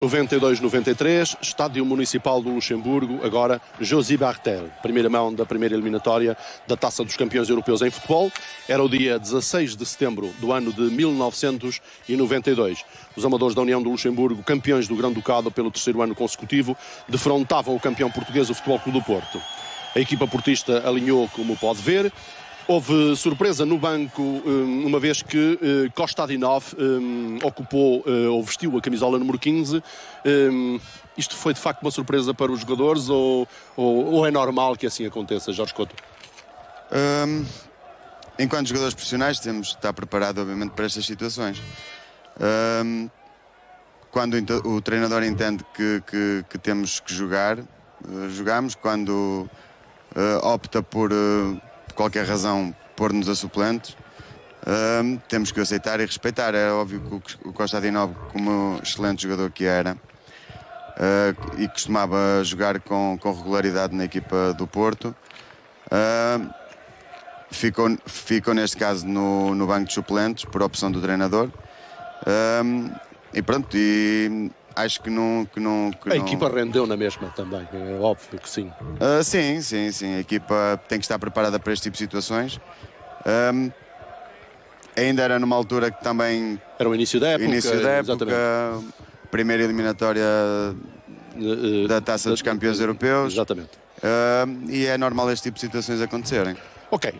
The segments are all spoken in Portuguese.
92-93, Estádio Municipal do Luxemburgo, agora Josy Bartel, primeira mão da primeira eliminatória da Taça dos Campeões Europeus em futebol. Era o dia 16 de setembro do ano de 1992. Os amadores da União do Luxemburgo, campeões do Grão-Ducado pelo terceiro ano consecutivo, defrontavam o campeão português, o Futebol Clube do Porto. A equipa portista alinhou, como pode ver. Houve surpresa no banco, uma vez que Kostadinov ocupou ou vestiu a camisola número 15. Isto foi de facto uma surpresa para os jogadores ou é normal que assim aconteça, Jorge Couto? Enquanto jogadores profissionais temos de estar preparados, obviamente, para estas situações. Quando o treinador entende que temos que jogar, jogamos. Quando opta por qualquer razão pôr-nos a suplentes, temos que aceitar e respeitar. É óbvio que o Kostadinov, como excelente jogador que era, e costumava jogar com regularidade na equipa do Porto, ficou neste caso no banco de suplentes por opção do treinador, e pronto, e acho que não. A equipa rendeu na mesma também, é óbvio que sim. Sim. A equipa tem que estar preparada para este tipo de situações. Ainda era numa altura que também. Era o início da época. Primeira eliminatória da Taça dos Campeões Europeus. Exatamente. E é normal este tipo de situações acontecerem. Ok,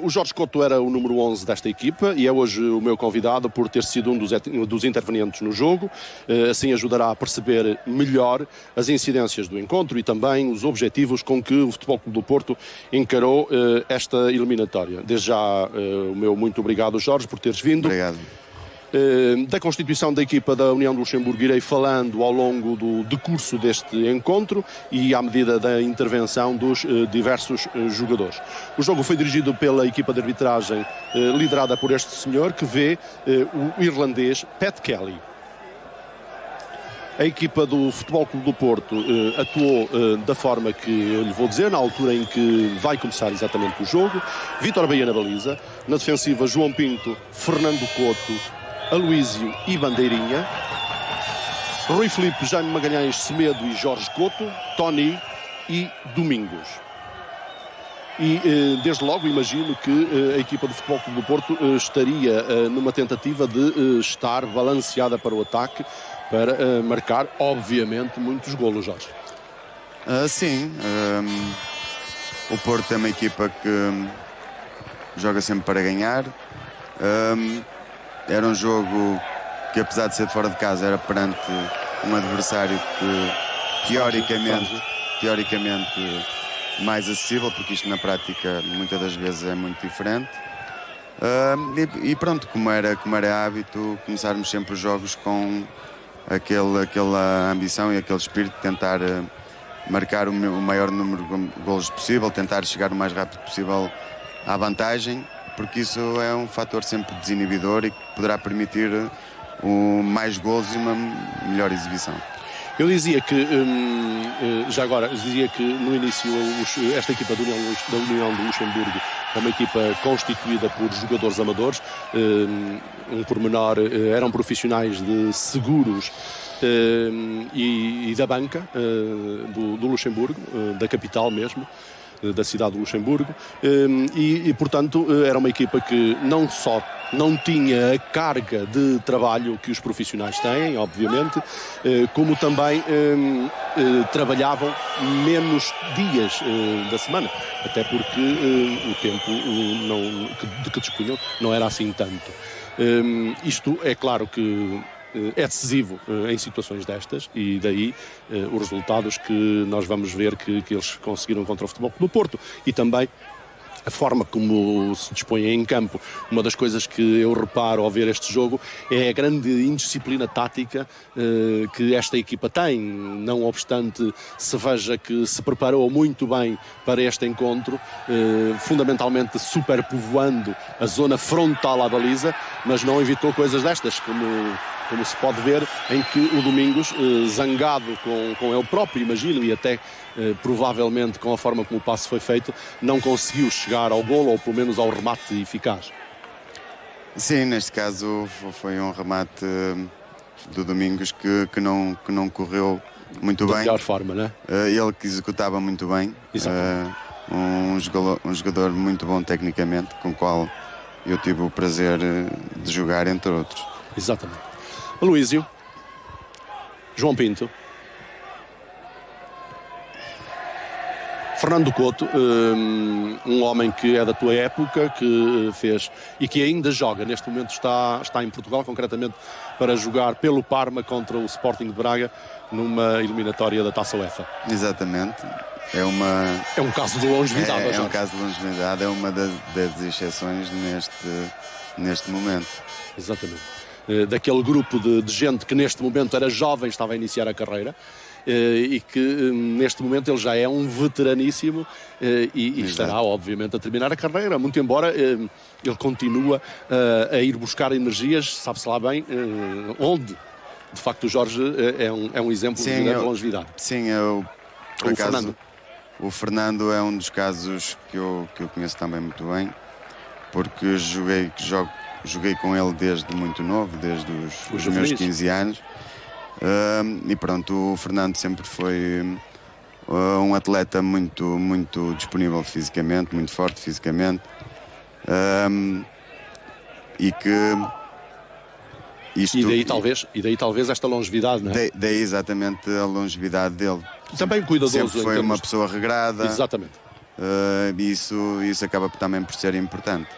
o Jorge Couto era o número 11 desta equipa e é hoje o meu convidado por ter sido um dos intervenientes no jogo. Assim ajudará a perceber melhor as incidências do encontro e também os objetivos com que o Futebol Clube do Porto encarou esta eliminatória. Desde já, o meu muito obrigado, Jorge, por teres vindo. Obrigado. Da constituição da equipa da União do Luxemburgo irei falando ao longo do decurso deste encontro e à medida da intervenção dos diversos jogadores. O jogo foi dirigido pela equipa de arbitragem liderada por este senhor que vê o irlandês Pat Kelly. A equipa do Futebol Clube do Porto atuou da forma que eu lhe vou dizer, na altura em que vai começar exatamente o jogo. Vítor Baía na baliza, na defensiva João Pinto, Fernando Couto, Aloísio e Bandeirinha, Rui Filipe, Jaime Magalhães, Semedo e Jorge Couto, Tony e Domingos. E desde logo imagino que a equipa do Futebol Clube do Porto estaria numa tentativa de estar balanceada para o ataque, para marcar, obviamente, muitos golos, Jorge. Sim, o Porto é uma equipa que joga sempre para ganhar. Era um jogo que, apesar de ser fora de casa, era perante um adversário que teoricamente mais acessível, porque isto na prática muitas das vezes é muito diferente. E pronto, como era hábito, começarmos sempre os jogos com aquela ambição e aquele espírito de tentar marcar o maior número de golos possível, tentar chegar o mais rápido possível à vantagem, porque isso é um fator sempre desinibidor e que poderá permitir mais golos e uma melhor exibição. Eu dizia que, já agora, dizia que no início esta equipa da União do Luxemburgo é uma equipa constituída por jogadores amadores, um pormenor, eram profissionais de seguros e da banca do Luxemburgo, da capital mesmo, da cidade de Luxemburgo, e portanto era uma equipa que não só não tinha a carga de trabalho que os profissionais têm, obviamente, como também trabalhavam menos dias da semana, até porque o tempo de que dispunham não era assim tanto. Isto é claro que é decisivo em situações destas e daí os resultados que nós vamos ver que eles conseguiram contra o Futebol Clube do Porto e também a forma como se dispõe em campo. Uma das coisas que eu reparo ao ver este jogo é a grande indisciplina tática que esta equipa tem, não obstante se veja que se preparou muito bem para este encontro, fundamentalmente superpovoando a zona frontal à baliza, mas não evitou coisas destas, como se pode ver, em que o Domingos, zangado com ele próprio, imagino, e até provavelmente com a forma como o passe foi feito, não conseguiu chegar ao golo, ou pelo menos ao remate eficaz. Sim, neste caso foi um remate do Domingos que não correu muito bem. Da melhor forma, né? Ele que executava muito bem. Um jogador muito bom tecnicamente, com o qual eu tive o prazer de jogar, entre outros. Exatamente. Aloísio, João Pinto, Fernando Couto, um homem que é da tua época, que fez e que ainda joga, neste momento está em Portugal, concretamente para jogar pelo Parma contra o Sporting de Braga numa eliminatória da Taça UEFA. Exatamente. É um caso de longevidade. É um caso de longevidade, é uma das exceções neste momento. Exatamente. Daquele grupo de gente que neste momento era jovem, estava a iniciar a carreira, e que neste momento ele já é um veteraníssimo e estará obviamente a terminar a carreira, muito embora ele continua a ir buscar energias, sabe-se lá bem onde. De facto o Jorge é um exemplo de longevidade. Sim, por acaso, o Fernando é um dos casos que eu conheço também muito bem, porque joguei com ele desde muito novo, desde os meus 15 anos. E pronto, o Fernando sempre foi um atleta muito disponível fisicamente, muito forte fisicamente, e daí talvez esta longevidade, não é? Daí exatamente a longevidade dele. Também cuidadoso. Sempre foi uma pessoa regrada. Exatamente. Isso acaba também por ser importante.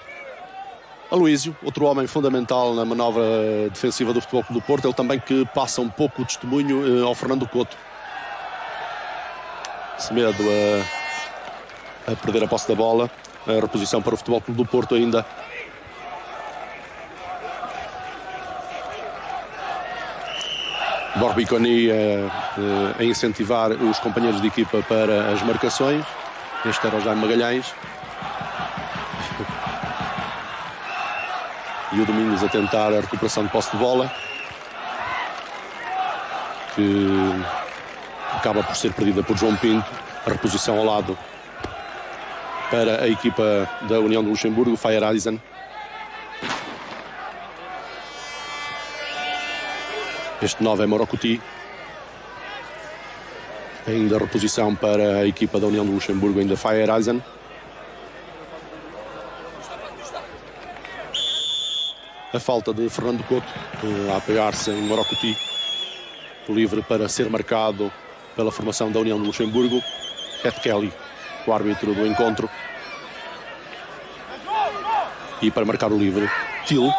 Aloísio, outro homem fundamental na manobra defensiva do Futebol Clube do Porto, ele também que passa um pouco o testemunho ao Fernando Couto. Semedo a perder a posse da bola, a reposição para o Futebol Clube do Porto ainda. Borbiconi a incentivar os companheiros de equipa para as marcações. Este era o Jaime Magalhães. E o Domingos a tentar a recuperação de posse de bola, que acaba por ser perdida por João Pinto. A reposição ao lado para a equipa da União de Luxemburgo, Feyereisen. Este 9 é Morocuti. Ainda a reposição para a equipa da União de Luxemburgo, ainda Feyereisen. A falta de Fernando Couto a apoiar-se em Morocuti, livre para ser marcado pela formação da União de Luxemburgo. Ed Kelly, o árbitro do encontro. E para marcar o livre, Till.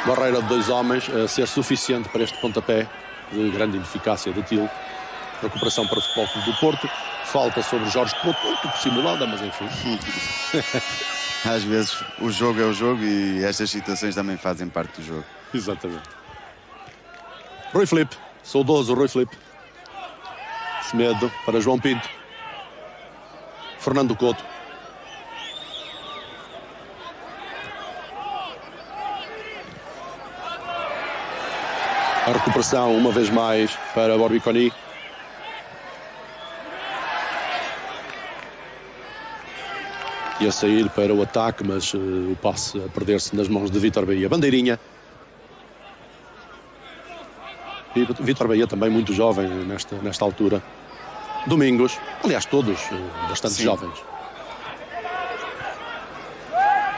Barreira de 2 homens a ser suficiente para este pontapé de grande eficácia de Till. Recuperação para o Futebol Clube do Porto. Falta sobre Jorge Couto, um pouco simulada, mas enfim. Às vezes o jogo é o jogo e estas situações também fazem parte do jogo. Exatamente. Rui Filipe, saudoso Rui Filipe. Semedo para João Pinto. Fernando Couto. A recuperação uma vez mais para Borbiconi. E a sair para o ataque, mas o passe a perder-se nas mãos de Vítor Bahia. Bandeirinha. E Vítor Bahia também muito jovem nesta altura. Domingos, aliás todos bastante jovens.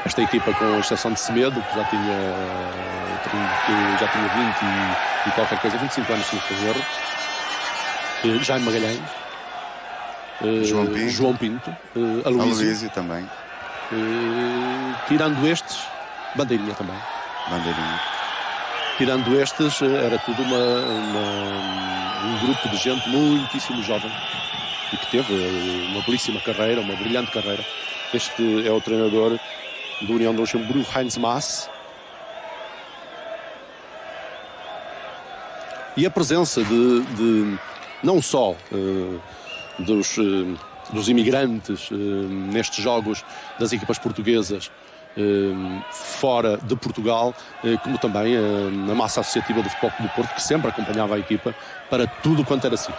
Esta equipa, com exceção de Semedo, que já tinha 20 e qualquer coisa, 25 anos, se não for erro. Jaime Magalhães. João Pinto, Aloísio também. Tirando estes, Bandeirinha também. Bandeirinha. Tirando estes, era tudo um grupo de gente muitíssimo jovem e que teve uma belíssima carreira, uma brilhante carreira. Este é o treinador do União de Luxemburgo, Heinz Maass. E a presença de não só dos imigrantes nestes jogos das equipas portuguesas fora de Portugal, como também a massa associativa do Futebol Clube do Porto, que sempre acompanhava a equipa para tudo quanto era sítio.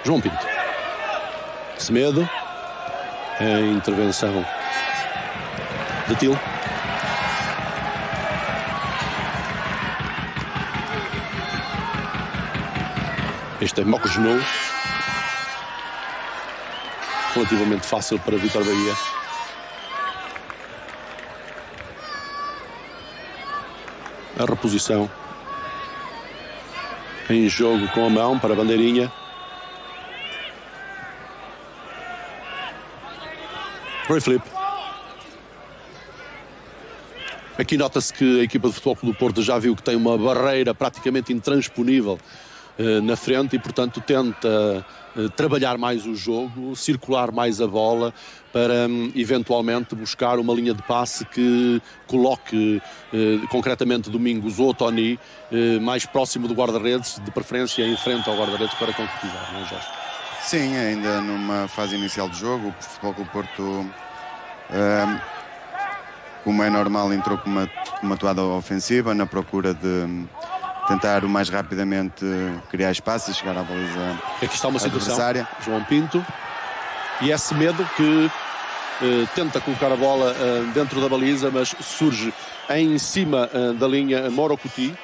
João Pinto. Semedo. A intervenção de Til. Este é Mocosnou. Relativamente fácil para Vítor Bahia. A reposição em jogo com a mão para a bandeirinha. Roy Flip. Aqui nota-se que a equipa de Futebol Clube do Porto já viu que tem uma barreira praticamente intransponível na frente e, portanto, tenta trabalhar mais o jogo, circular mais a bola para eventualmente buscar uma linha de passe que coloque concretamente Domingos ou Tony mais próximo do guarda-redes, de preferência em frente ao guarda-redes, para concretizar, não é, Jorge? Sim, ainda numa fase inicial do jogo, o Futebol Clube do Porto, como é normal, entrou com uma atuada ofensiva na procura de tentar o mais rapidamente criar espaço e chegar à baliza. Aqui está uma situação, adversária. João Pinto, e é Semedo que tenta colocar a bola dentro da baliza, mas surge em cima da linha Morocuti,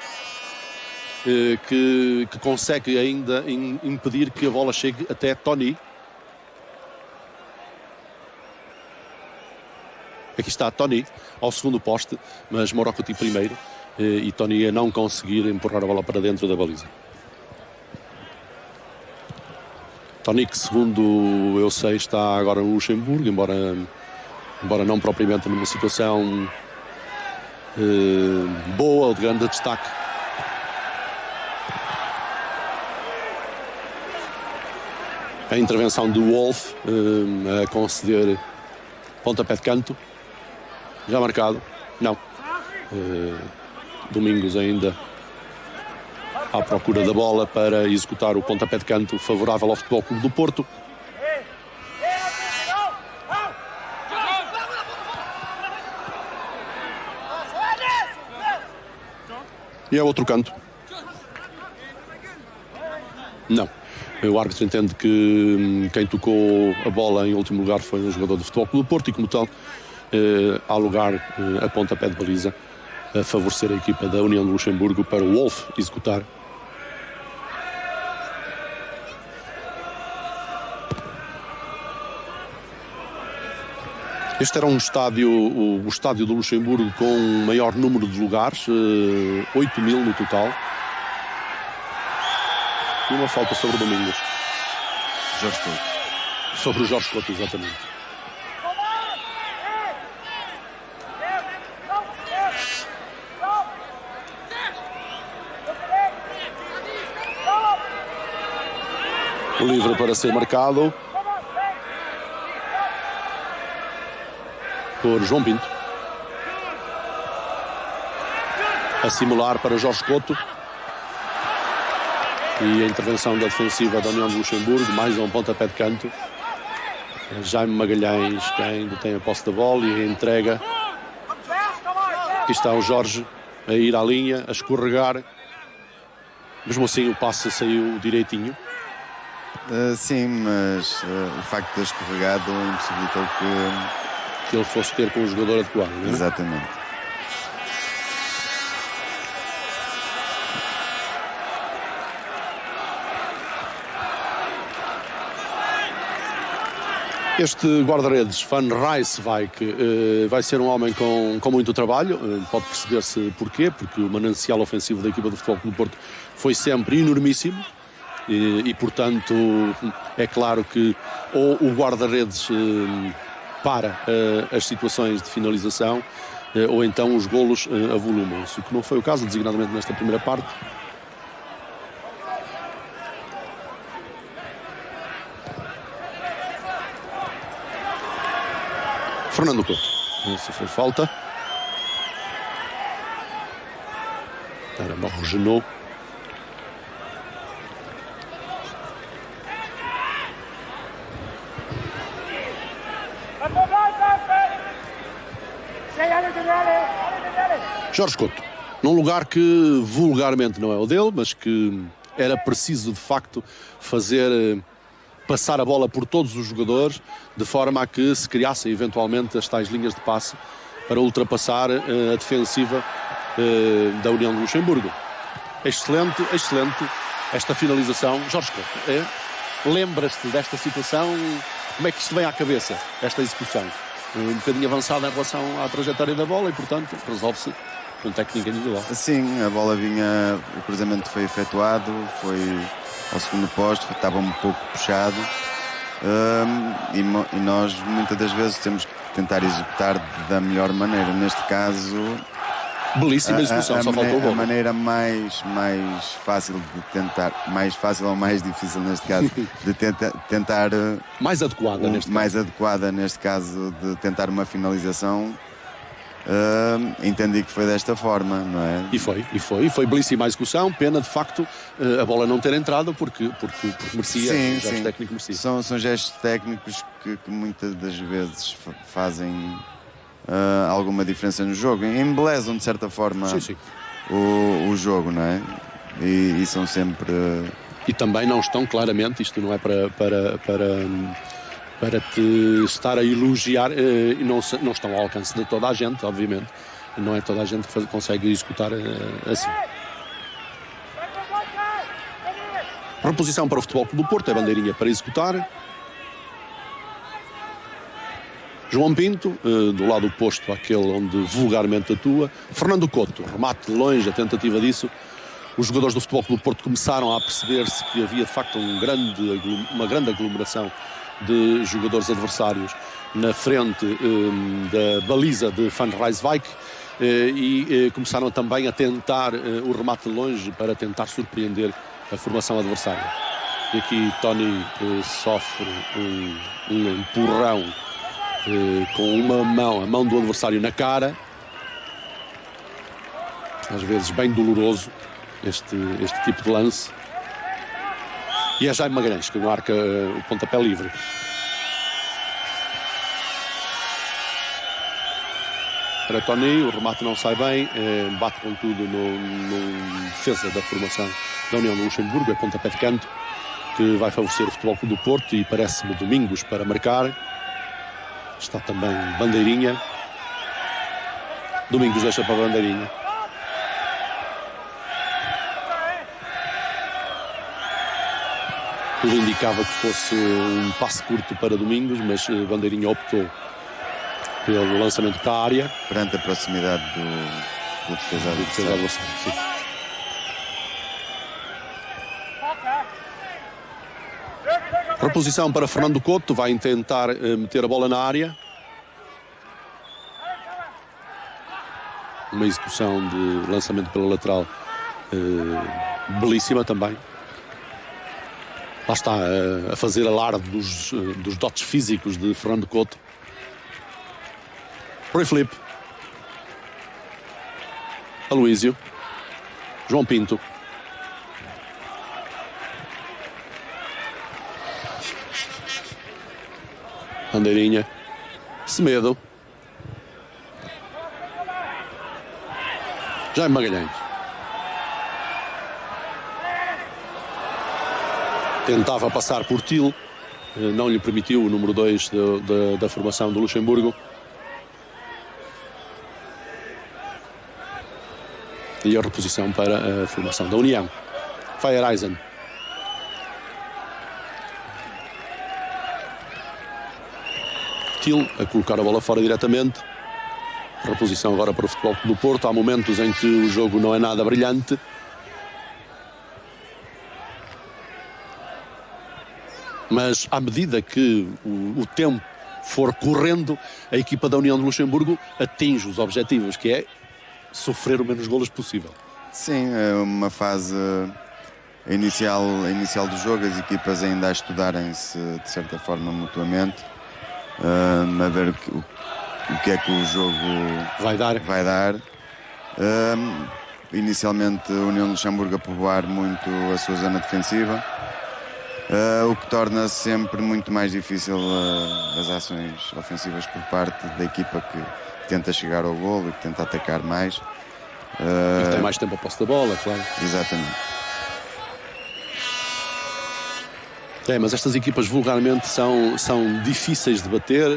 que consegue ainda impedir que a bola chegue até Tony. Aqui está Tony ao segundo poste, mas Morocuti primeiro, e Tony a não conseguir empurrar a bola para dentro da baliza. Tony, que segundo eu sei está agora no Luxemburgo, embora não propriamente numa situação boa ou de grande destaque. A intervenção do Wolf a conceder pontapé de canto. Já marcado? Não. Domingos ainda à procura da bola para executar o pontapé de canto favorável ao Futebol Clube do Porto. E é outro canto. Não. O árbitro entende que quem tocou a bola em último lugar foi um jogador do Futebol Clube do Porto e, como tal, há lugar a pontapé de baliza a favorecer a equipa da União de Luxemburgo para o Wolf executar. Este era um estádio, o estádio do Luxemburgo, com o maior número de lugares, 8.000 no total. E uma falta sobre o Domingos. Jorge Couto. Sobre o Jorge Couto, exatamente. Livre para ser marcado por João Pinto. A simular para Jorge Couto. E a intervenção da defensiva da União de Luxemburgo, mais um pontapé de canto. Jaime Magalhães, que ainda tem a posse da bola e a entrega. Aqui está o Jorge a ir à linha, a escorregar. Mesmo assim o passe saiu direitinho. Sim, mas o facto de ter escorregado impossibilitou que ele fosse ter com o jogador adequado, não é? Exatamente. Este guarda-redes, Van Rijswijk, vai ser um homem com muito trabalho. Pode perceber-se porquê, porque o manancial ofensivo da equipa do Futebol Clube do Porto foi sempre enormíssimo. E, portanto, é claro que ou o guarda-redes para as situações de finalização, ou então os golos avolumam-se, o que não foi o caso, designadamente nesta primeira parte. Fernando Couto, essa foi falta. Era Marrogenou. Jorge Couto, num lugar que vulgarmente não é o dele, mas que era preciso de facto fazer passar a bola por todos os jogadores, de forma a que se criassem eventualmente as tais linhas de passe para ultrapassar a defensiva da União de Luxemburgo. Excelente, excelente esta finalização. Jorge Couto, lembras-te desta situação? Como é que isto vem à cabeça, esta execução? Um bocadinho avançada em relação à trajetória da bola e, portanto, resolve-se com técnica individual. Sim, a bola vinha, o cruzamento foi efetuado, foi ao segundo posto, estava um pouco puxado, e nós muitas das vezes temos que tentar executar da melhor maneira. Neste caso, belíssima execução, só faltou o gol. A maneira mais fácil de tentar, mais fácil ou mais difícil neste caso, de tentar mais adequada neste caso, de tentar uma finalização. Entendi que foi desta forma, não é? E foi belíssima a execução. Pena de facto a bola não ter entrado porque merecia. Sim, o gesto sim. técnico merecia. São gestos técnicos que muitas das vezes fazem alguma diferença no jogo, embelezam de certa forma Sim. o jogo, não é? E são sempre. E também não estão claramente, isto não é para te estar a elogiar, e não estão ao alcance de toda a gente, obviamente. Não é toda a gente que consegue executar assim. Reposição para o Futebol Clube do Porto, é bandeirinha para executar. João Pinto, do lado oposto àquele onde vulgarmente atua. Fernando Couto, remate de longe, a tentativa disso. Os jogadores do Futebol Clube do Porto começaram a perceber-se que havia de facto uma grande aglomeração de jogadores adversários na frente da baliza de Van Rijswijk, e começaram também a tentar o remate de longe para tentar surpreender a formação adversária. E aqui Tony sofre um empurrão com uma mão, a mão do adversário na cara, às vezes bem doloroso este tipo de lance. E é Jaime Magalhães que marca o pontapé livre. Para Tony, o remate não sai bem, bate contudo no defesa da formação da União de Luxemburgo, é pontapé de canto, que vai favorecer o Futebol Clube do Porto, e parece-me Domingos para marcar. Está também bandeirinha. Domingos deixa para a bandeirinha. Tudo indicava que fosse um passe curto para Domingos, mas bandeirinha optou pelo lançamento para a área. Perante a proximidade do defesa adversário. Sim. Reposição para Fernando Couto, vai tentar meter a bola na área. Uma execução de lançamento pela lateral belíssima também. Lá está a fazer alarde dos dotes físicos de Fernando Couto. Rui Filipe. Aloísio. João Pinto. Bandeirinha. Semedo. Jaime Magalhães. Tentava passar por Til, não lhe permitiu o número 2 da formação do Luxemburgo. E a reposição para a formação da União. Feyereisen. Til a colocar a bola fora diretamente. Reposição agora para o Futebol Clube do Porto. Há momentos em que o jogo não é nada brilhante. Mas à medida que o tempo for correndo, a equipa da União de Luxemburgo atinge os objetivos, que é sofrer o menos golos possível. Sim, é uma fase inicial do jogo, as equipas ainda a estudarem-se de certa forma mutuamente, a ver o que é que o jogo vai dar. Inicialmente a União de Luxemburgo a povoar muito a sua zona defensiva, o que torna sempre muito mais difícil as ações ofensivas por parte da equipa que tenta chegar ao golo e que tenta atacar mais. E que tem mais tempo a posse da bola, claro. Exatamente. Mas estas equipas vulgarmente são difíceis de bater,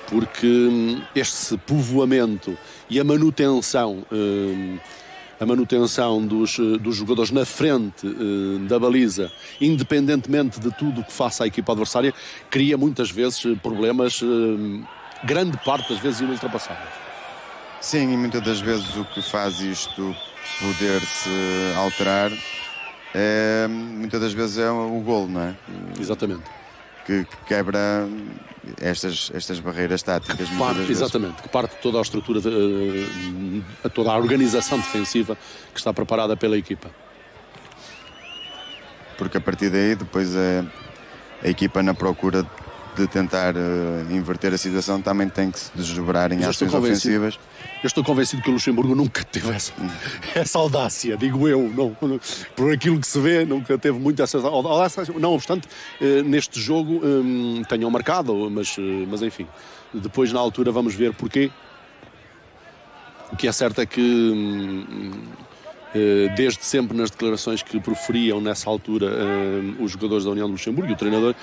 porque este povoamento e a manutenção dos jogadores na frente da baliza, independentemente de tudo o que faça a equipa adversária, cria muitas vezes problemas, grande parte das vezes inultrapassáveis. Sim, e muitas das vezes o que faz isto poder-se alterar muitas das vezes é o golo, não é? Exatamente. Que quebra estas barreiras táticas. Exatamente, que parte toda a estrutura, toda a organização defensiva que está preparada pela equipa. Porque a partir daí depois a equipa na procura de tentar inverter a situação também tem que se desdobrar em ações ofensivas. Eu estou convencido que o Luxemburgo nunca teve essa audácia, digo eu, não, por aquilo que se vê, nunca teve muito essa audácia, não obstante, neste jogo tenham marcado, mas enfim, depois na altura vamos ver porquê. O que é certo é que desde sempre nas declarações que proferiam nessa altura os jogadores da União de Luxemburgo e o treinador,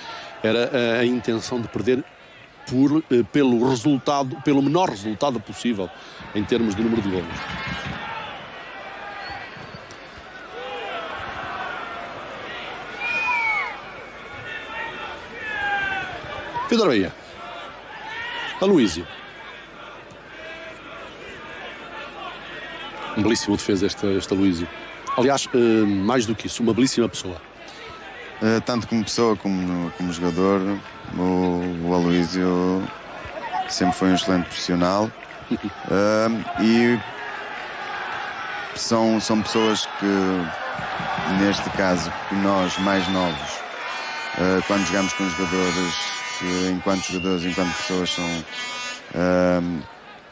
era a intenção de perder pelo menor resultado possível em termos de número de golos. Pedro Bahia, Aloísio. Um belíssimo defesa este Aloísio. Aliás, mais do que isso, uma belíssima pessoa. Tanto como pessoa como jogador, o Aloísio sempre foi um excelente profissional. E são pessoas que, neste caso, que nós mais novos, quando jogamos com jogadores, enquanto pessoas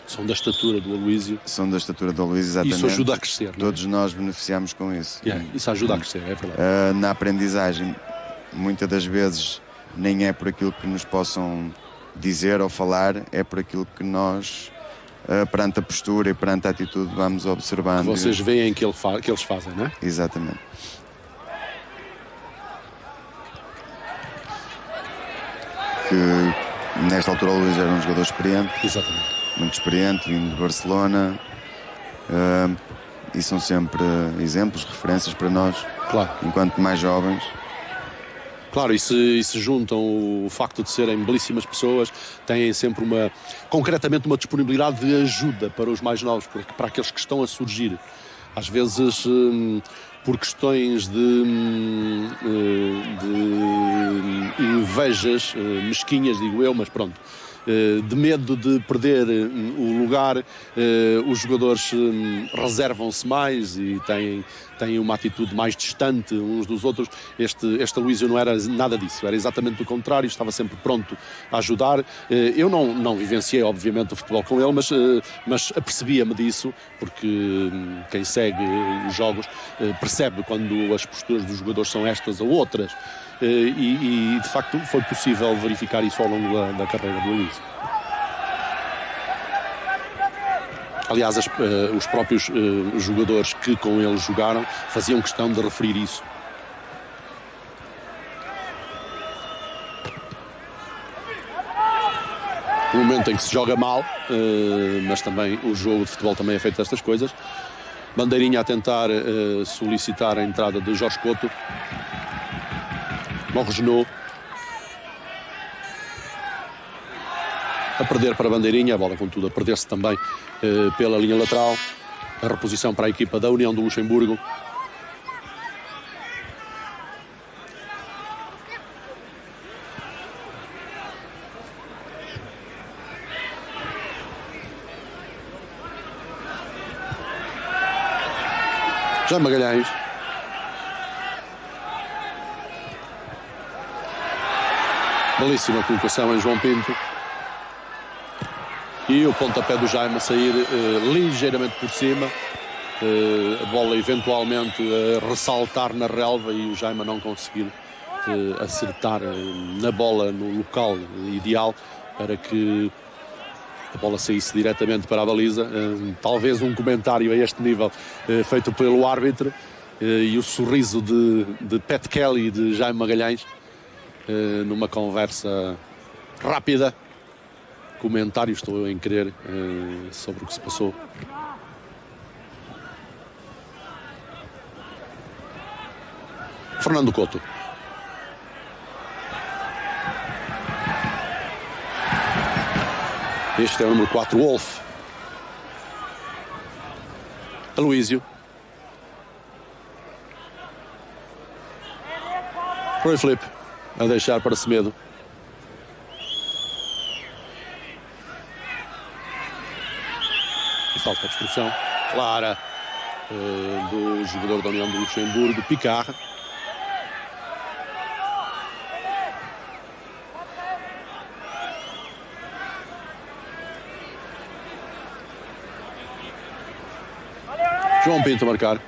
são da estatura do Aloísio. São da estatura do Aloísio, exatamente. Isso ajuda a crescer. Todos nós beneficiamos com isso. Isso ajuda a crescer, é verdade. Na aprendizagem, muitas das vezes, nem é por aquilo que nos possam dizer ou falar, é por aquilo que nós, perante a postura e perante a atitude, vamos observando. Que vocês veem que eles fazem, não é? Exatamente. Que nesta altura o Luís era um jogador experiente. Exatamente. Muito experiente, vindo de Barcelona. E são sempre exemplos, referências para nós, claro, enquanto mais jovens. Claro, e se juntam o facto de serem belíssimas pessoas, têm sempre concretamente uma disponibilidade de ajuda para os mais novos, para aqueles que estão a surgir. Às vezes por questões de invejas mesquinhas, digo eu, mas pronto. De medo de perder o lugar, os jogadores reservam-se mais e têm uma atitude mais distante uns dos outros. Este Aloísio não era nada disso, era exatamente o contrário, estava sempre pronto a ajudar. Eu não vivenciei, obviamente, o futebol com ele, mas apercebia-me disso, porque quem segue os jogos percebe quando as posturas dos jogadores são estas ou outras. E de facto foi possível verificar isso ao longo da carreira do Aloísio. Aliás, os próprios jogadores que com ele jogaram faziam questão de referir isso. No momento em que se joga mal, mas também o jogo de futebol também é feito destas coisas. Bandeirinha a tentar solicitar a entrada de Jorge Couto. Morregenot a perder para a Bandeirinha, a bola contudo a perder-se também pela linha lateral. A reposição para a equipa da União do Luxemburgo. Jaime Magalhães. Belíssima colocação em João Pinto. E o pontapé do Jaime a sair ligeiramente por cima. A bola eventualmente a ressaltar na relva e o Jaime não conseguir acertar na bola no local ideal para que a bola saísse diretamente para a baliza. Talvez um comentário a este nível feito pelo árbitro. e o sorriso de Pat Kelly e de Jaime Magalhães numa conversa rápida. Comentário, estou em querer, sobre o que se passou. Fernando Couto. Este é o número 4, Wolf. Aloísio. Roy Flip a deixar para Semedo. E falta de destruição clara do jogador da União do Luxemburgo, Picard. João Pinto a marcar.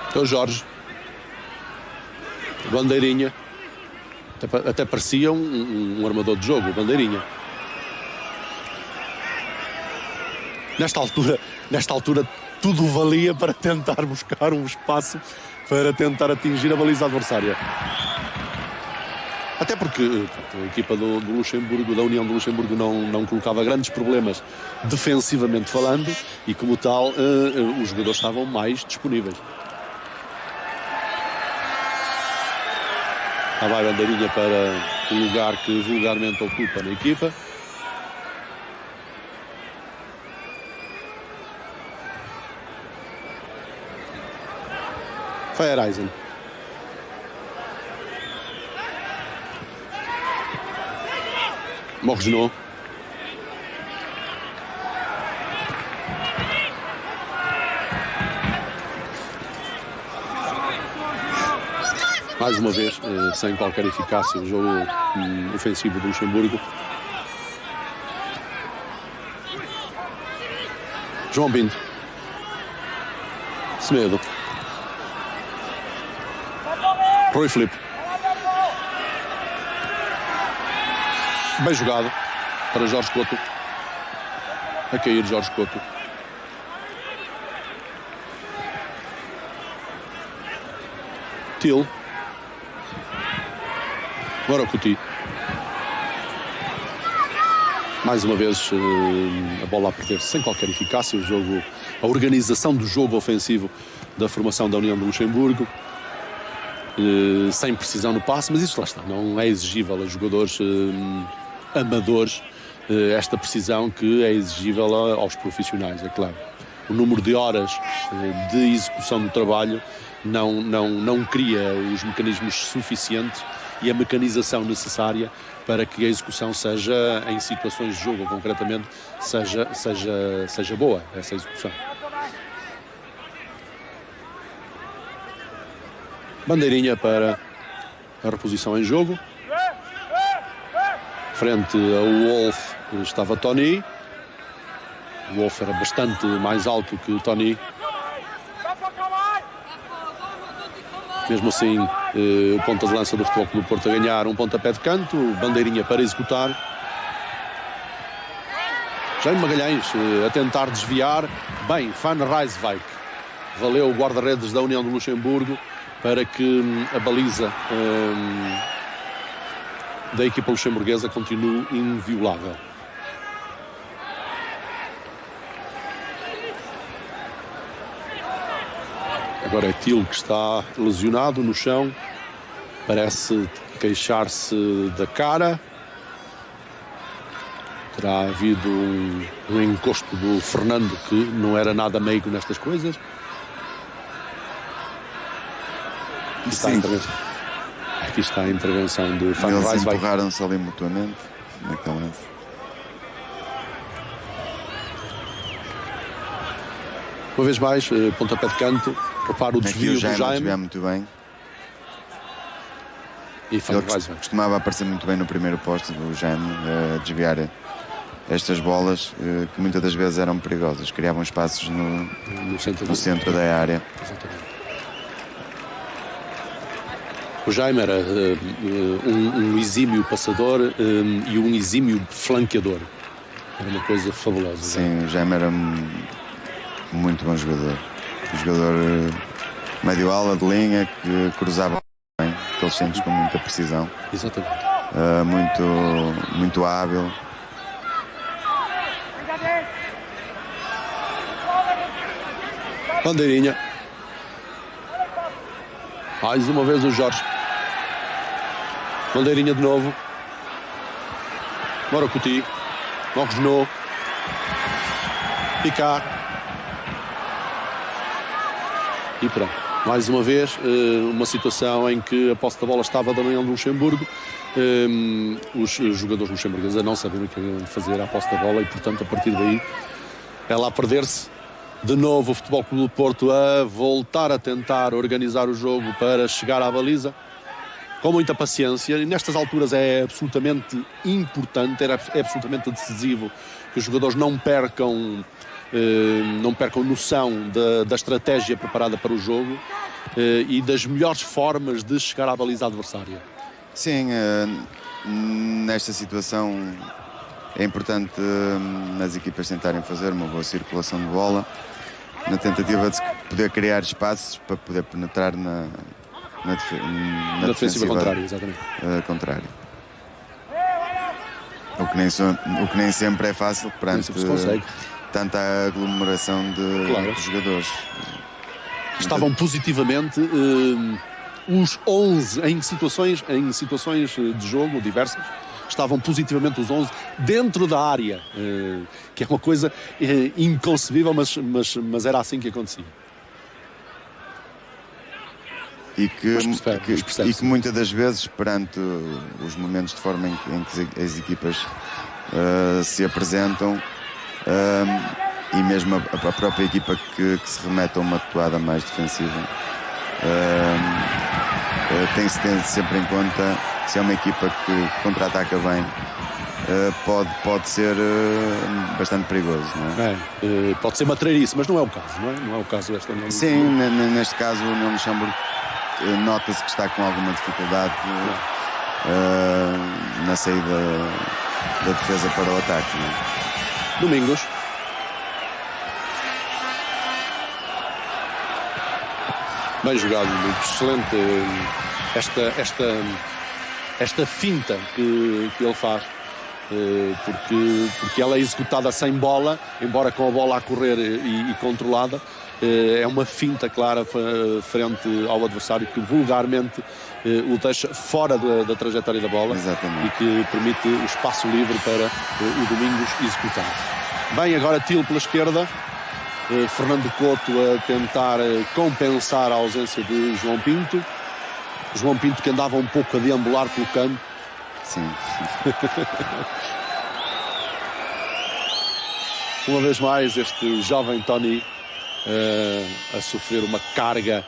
Então Jorge. Bandeirinha. Até parecia um armador de jogo, Bandeirinha. Nesta altura tudo valia para tentar buscar um espaço para tentar atingir a baliza adversária. Até porque a equipa do Luxemburgo, da União do Luxemburgo, não colocava grandes problemas defensivamente falando e, como tal, os jogadores estavam mais disponíveis. Lá vai a bandeirinha para o lugar que vulgarmente ocupa na equipa. Feyereisen. Morgenot. Mais uma vez, sem qualquer eficácia, o jogo ofensivo do Luxemburgo. João Pinto. Semedo. Roy Flip. Bem jogado para Jorge Couto. A cair Jorge Couto. Til. Guaracuti. Mais uma vez a bola a perder-se sem qualquer eficácia. A organização do jogo ofensivo da formação da União do Luxemburgo. Sem precisão no passe, mas isso lá está. Não é exigível a jogadores amadores esta precisão que é exigível aos profissionais, é claro. O número de horas de execução do trabalho não cria os mecanismos suficientes e a mecanização necessária para que a execução seja, em situações de jogo concretamente, seja boa, essa execução. Bandeirinha para a reposição em jogo. Frente ao Wolf estava Tony. O Wolf era bastante mais alto que o Tony. Mesmo assim, o ponta de lança do Futebol Clube do Porto a ganhar um pontapé de canto. Bandeirinha para executar. Jaime Magalhães a tentar desviar. Bem, Van Rijswijk. Valeu o guarda-redes da União do Luxemburgo para que a baliza da equipa luxemburguesa continue inviolável. Agora é Til que está lesionado no chão. Parece queixar-se da cara. Terá havido um encosto do Fernando, que não era nada meigo nestas coisas. Aqui está a intervenção de Van Rijswijk. Eles empurraram-se ali mutuamente naquele lance. Uma vez mais, pontapé de canto. Repara o desvio do Jaime. Desviar muito bem. E Van Rijswijk costumava aparecer muito bem no primeiro posto do Jaime, a desviar estas bolas que muitas das vezes eram perigosas. Criavam espaços no centro da área. Exatamente. O Jaime era um exímio passador e um exímio flanqueador. Era uma coisa fabulosa. Sim, o Jaime era muito bom jogador. Um jogador médio-ala de linha que cruzava bem, aqueles centros com muita precisão. Exatamente. Muito hábil. Bandeirinha. Mais uma vez o Jorge. Bandeirinha de novo. Morocuti. Morgenot. Picard. E pronto. Mais uma vez, uma situação em que a posse da bola estava da União de Luxemburgo. Os jogadores luxemburgueses não sabiam o que iam fazer à posse da bola e, portanto, a partir daí, ela a perder-se. De novo o Futebol Clube do Porto a voltar a tentar organizar o jogo para chegar à baliza com muita paciência, e nestas alturas é absolutamente importante, é absolutamente decisivo que os jogadores não percam noção da estratégia preparada para o jogo e das melhores formas de chegar à baliza adversária. Sim, nesta situação é importante as equipas tentarem fazer uma boa circulação de bola na tentativa de poder criar espaços para poder penetrar na defensiva contrária, exatamente. Contrária. O que nem sempre é fácil perante tanta aglomeração de jogadores. Estavam positivamente os 11 em situações de jogo diversas. Estavam positivamente os 11 dentro da área, que é uma coisa inconcebível, mas era assim que acontecia. E que muitas das vezes, perante os momentos de forma em que as equipas se apresentam, e mesmo a própria equipa que se remete a uma atuada mais defensiva, tem-se sempre em conta, se é uma equipa que contra-ataca bem, pode ser bastante perigoso, não é? Pode ser matreirice, mas não é o caso, não é? Não é o caso desta União. Sim, neste caso o União de Luxemburgo nota-se que está com alguma dificuldade na saída da defesa para o ataque, não é? Domingos. Bem jogado, excelente esta finta que ele faz, porque ela é executada sem bola, embora com a bola a correr e controlada. É uma finta clara frente ao adversário que vulgarmente o deixa fora da trajetória da bola. Exatamente. E que permite o espaço livre para o Domingos executar. Bem, agora Til pela esquerda. Fernando Couto a tentar compensar a ausência de João Pinto. João Pinto que andava um pouco a deambular pelo campo. Sim. Uma vez mais este jovem Tony a sofrer uma carga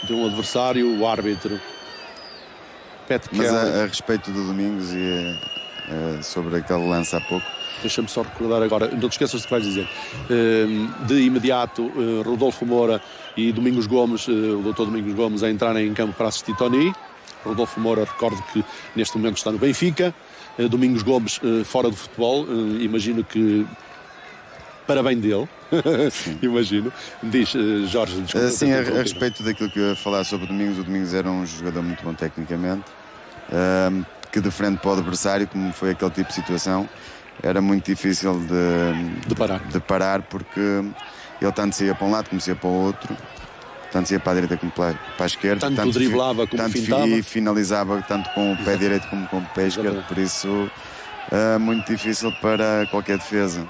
de um adversário, o árbitro Pat Kelly. Mas a respeito do Domingos e sobre aquele lance há pouco, deixa-me só recordar agora, não te esqueças do que vais dizer. De imediato, Rodolfo Moura e Domingos Gomes, o doutor Domingos Gomes, a entrarem em campo para assistir Tony. Rodolfo Moura, recordo que neste momento está no Benfica. Domingos Gomes fora do futebol, imagino que para bem dele. Imagino. Diz, Jorge, desculpa. Sim, a respeito daquilo que eu ia falar sobre o Domingos era um jogador muito bom tecnicamente, que de frente para o adversário, como foi aquele tipo de situação, era muito difícil de parar, porque ele tanto saía para um lado como saía para o outro, tanto saía para a direita como para a esquerda, tanto driblava como fintava, e finalizava tanto com o pé direito como com o pé esquerdo, por isso muito difícil para qualquer defesa.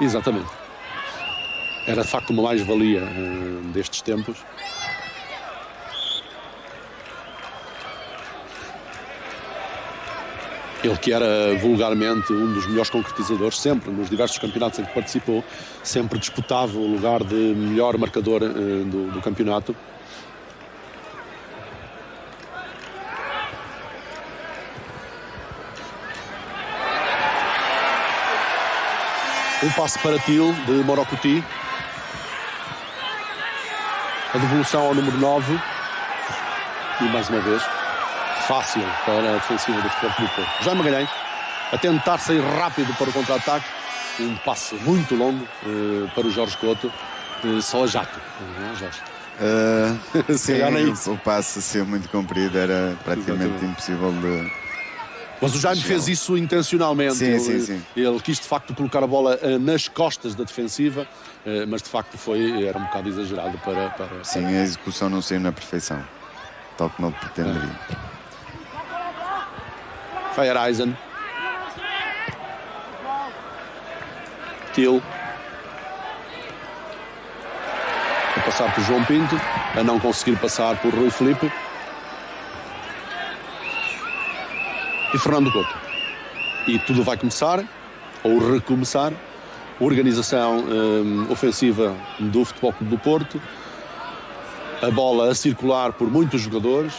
Exatamente. Era de facto uma mais-valia destes tempos. Ele que era vulgarmente um dos melhores concretizadores, sempre nos diversos campeonatos em que participou, sempre disputava o lugar de melhor marcador do campeonato. Um passe para Til de Morocuti. A devolução ao número 9. E mais uma vez, fácil para a defensiva do Futebol Clube do Porto. Jaime Magalhães a tentar sair rápido para o contra-ataque. um passe muito longo para o Jorge Couto, só a jato, não é, Jorge? Sim, o passe ser muito comprido era praticamente impossível de... Mas o Jaime fez isso intencionalmente. Sim. Ele quis de facto colocar a bola nas costas da defensiva, mas de facto era um bocado exagerado para... Sim, a execução não saiu na perfeição, tal como ele pretenderia. Feyereisen. Till. A passar por João Pinto, a não conseguir passar por Rui Filipe. E Fernando Couto. E tudo vai começar, ou recomeçar, organização ofensiva do Futebol Clube do Porto, a bola a circular por muitos jogadores,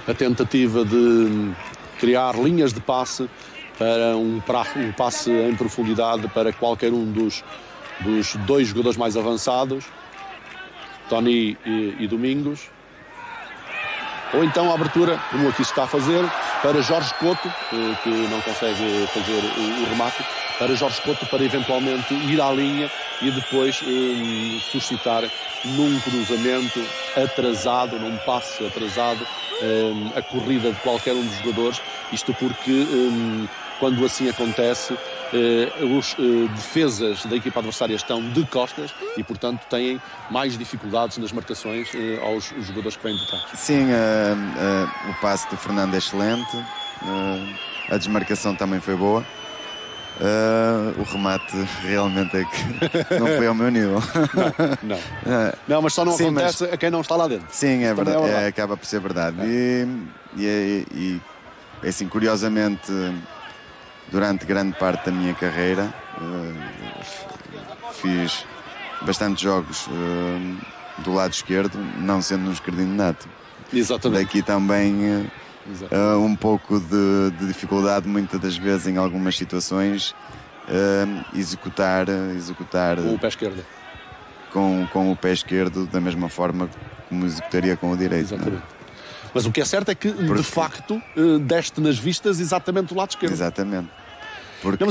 a tentativa de criar linhas de passe para um passe em profundidade para qualquer um dos dois jogadores mais avançados, Tony e Domingos. Ou então a abertura, como aqui se está a fazer, para Jorge Couto, que não consegue fazer o remate, para Jorge Couto para eventualmente ir à linha e depois suscitar num cruzamento atrasado, num passe atrasado, a corrida de qualquer um dos jogadores. Isto porque, quando assim acontece, os defesas da equipa adversária estão de costas e, portanto, têm mais dificuldades nas marcações aos jogadores que vêm de trás. Sim, o passe do Fernando é excelente, a desmarcação também foi boa. O remate realmente é que não foi ao meu nível. Não, mas só não acontece a quem não está lá dentro. Sim, é verdade, acaba por ser verdade. E assim, curiosamente, durante grande parte da minha carreira fiz bastantes jogos do lado esquerdo, não sendo um esquerdino nato. Exatamente. Daqui também um pouco de dificuldade, muitas das vezes, em algumas situações, executar com o pé esquerdo. Com o pé esquerdo, da mesma forma como executaria com o direito. Exatamente. Mas o que é certo é que, de facto, deste nas vistas exatamente do lado esquerdo. Exatamente. Porque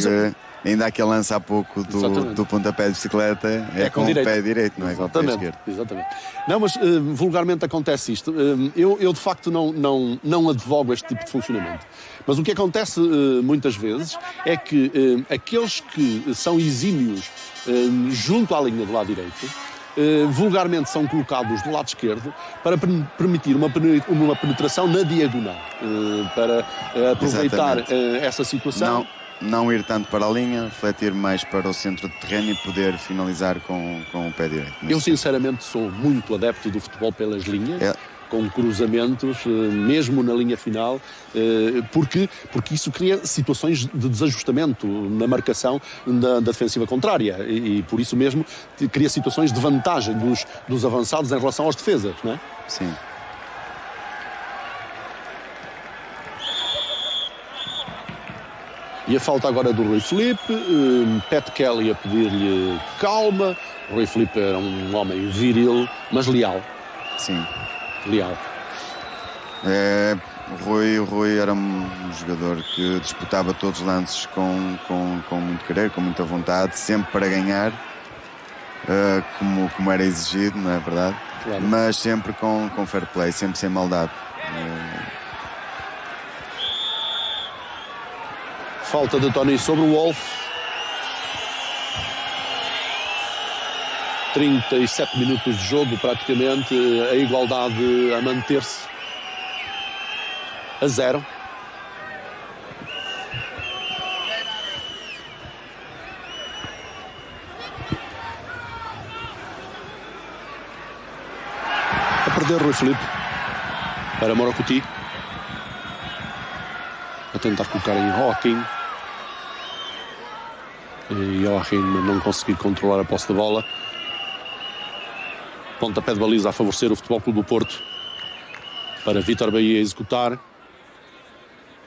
ainda aquele lance há pouco do pontapé de bicicleta é com o pé direito, não é com o pé esquerdo. Exatamente. Não, mas vulgarmente acontece isto. Eu de facto não advogo este tipo de funcionamento. Mas o que acontece muitas vezes é que aqueles que são exímios junto à linha do lado direito, vulgarmente são colocados do lado esquerdo para permitir uma penetração na diagonal, para aproveitar essa situação. Não ir tanto para a linha, refletir mais para o centro de terreno e poder finalizar com o pé direito. Eu sinceramente sou muito adepto do futebol pelas linhas, com cruzamentos, mesmo na linha final, porque isso cria situações de desajustamento na marcação da defensiva contrária e por isso mesmo cria situações de vantagem dos avançados em relação aos defesas, não é? Sim. E a falta agora do Rui Filipe, Pat Kelly a pedir-lhe calma. O Rui Filipe era um homem viril, mas leal. Sim. Leal. O Rui era um jogador que disputava todos os lances com muito querer, com muita vontade, sempre para ganhar, como era exigido, não é verdade? Claro. Mas sempre com fair play, sempre sem maldade. Falta de Tony sobre o Wolf. 37 minutos de jogo, praticamente, a igualdade a manter-se a 0. A perder Rui Filipe para Morocuti. A tentar colocar em Joaquim. E Joaquim não conseguir controlar a posse da bola. Pontapé de baliza a favorecer o Futebol Clube do Porto. Para Vítor Bahia executar.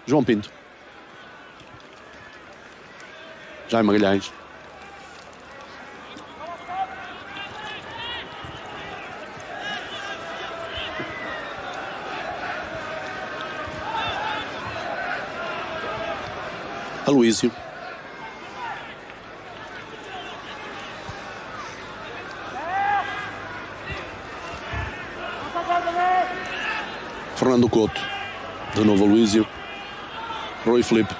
João Pinto. Jaime Magalhães. Aloísio. Fernando Couto. De novo Aloísio. Rui Filipe.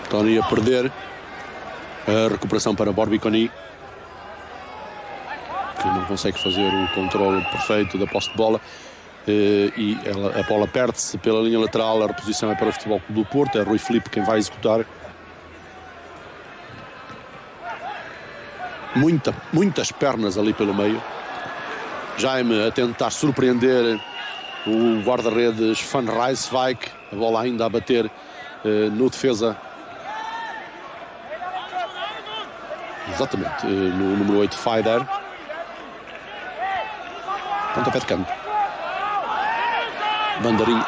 Tony a perder. A recuperação para Borbiconi, que não consegue fazer o controle perfeito da posse de bola. E a bola perde-se pela linha lateral. A reposição é para o Futebol Clube do Porto. É Rui Filipe quem vai executar. Muitas pernas ali pelo meio. Jaime a tentar surpreender o guarda-redes Van Rijswijk. A bola ainda a bater no defesa. Exatamente, no número 8, Faider. Pontapé de canto.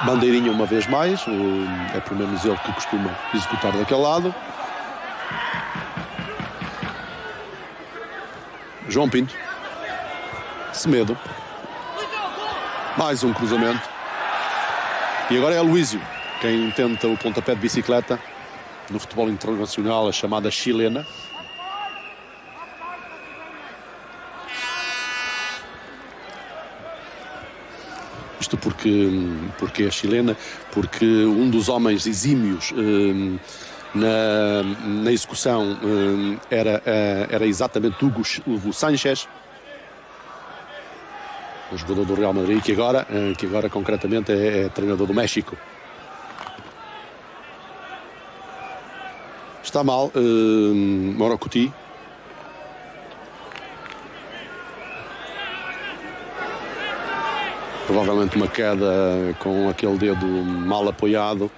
Bandeirinha uma vez mais. É pelo menos ele que costuma executar daquele lado. João Pinto. Semedo. Mais um cruzamento. E agora é Aloísio quem tenta o pontapé de bicicleta. No futebol internacional, a chamada chilena. Isto porque é chilena, porque um dos homens exímios na execução era exatamente Hugo Sánchez, o jogador do Real Madrid, que agora concretamente é treinador do México. Está mal Morocuti. Provavelmente uma queda com aquele dedo mal apoiado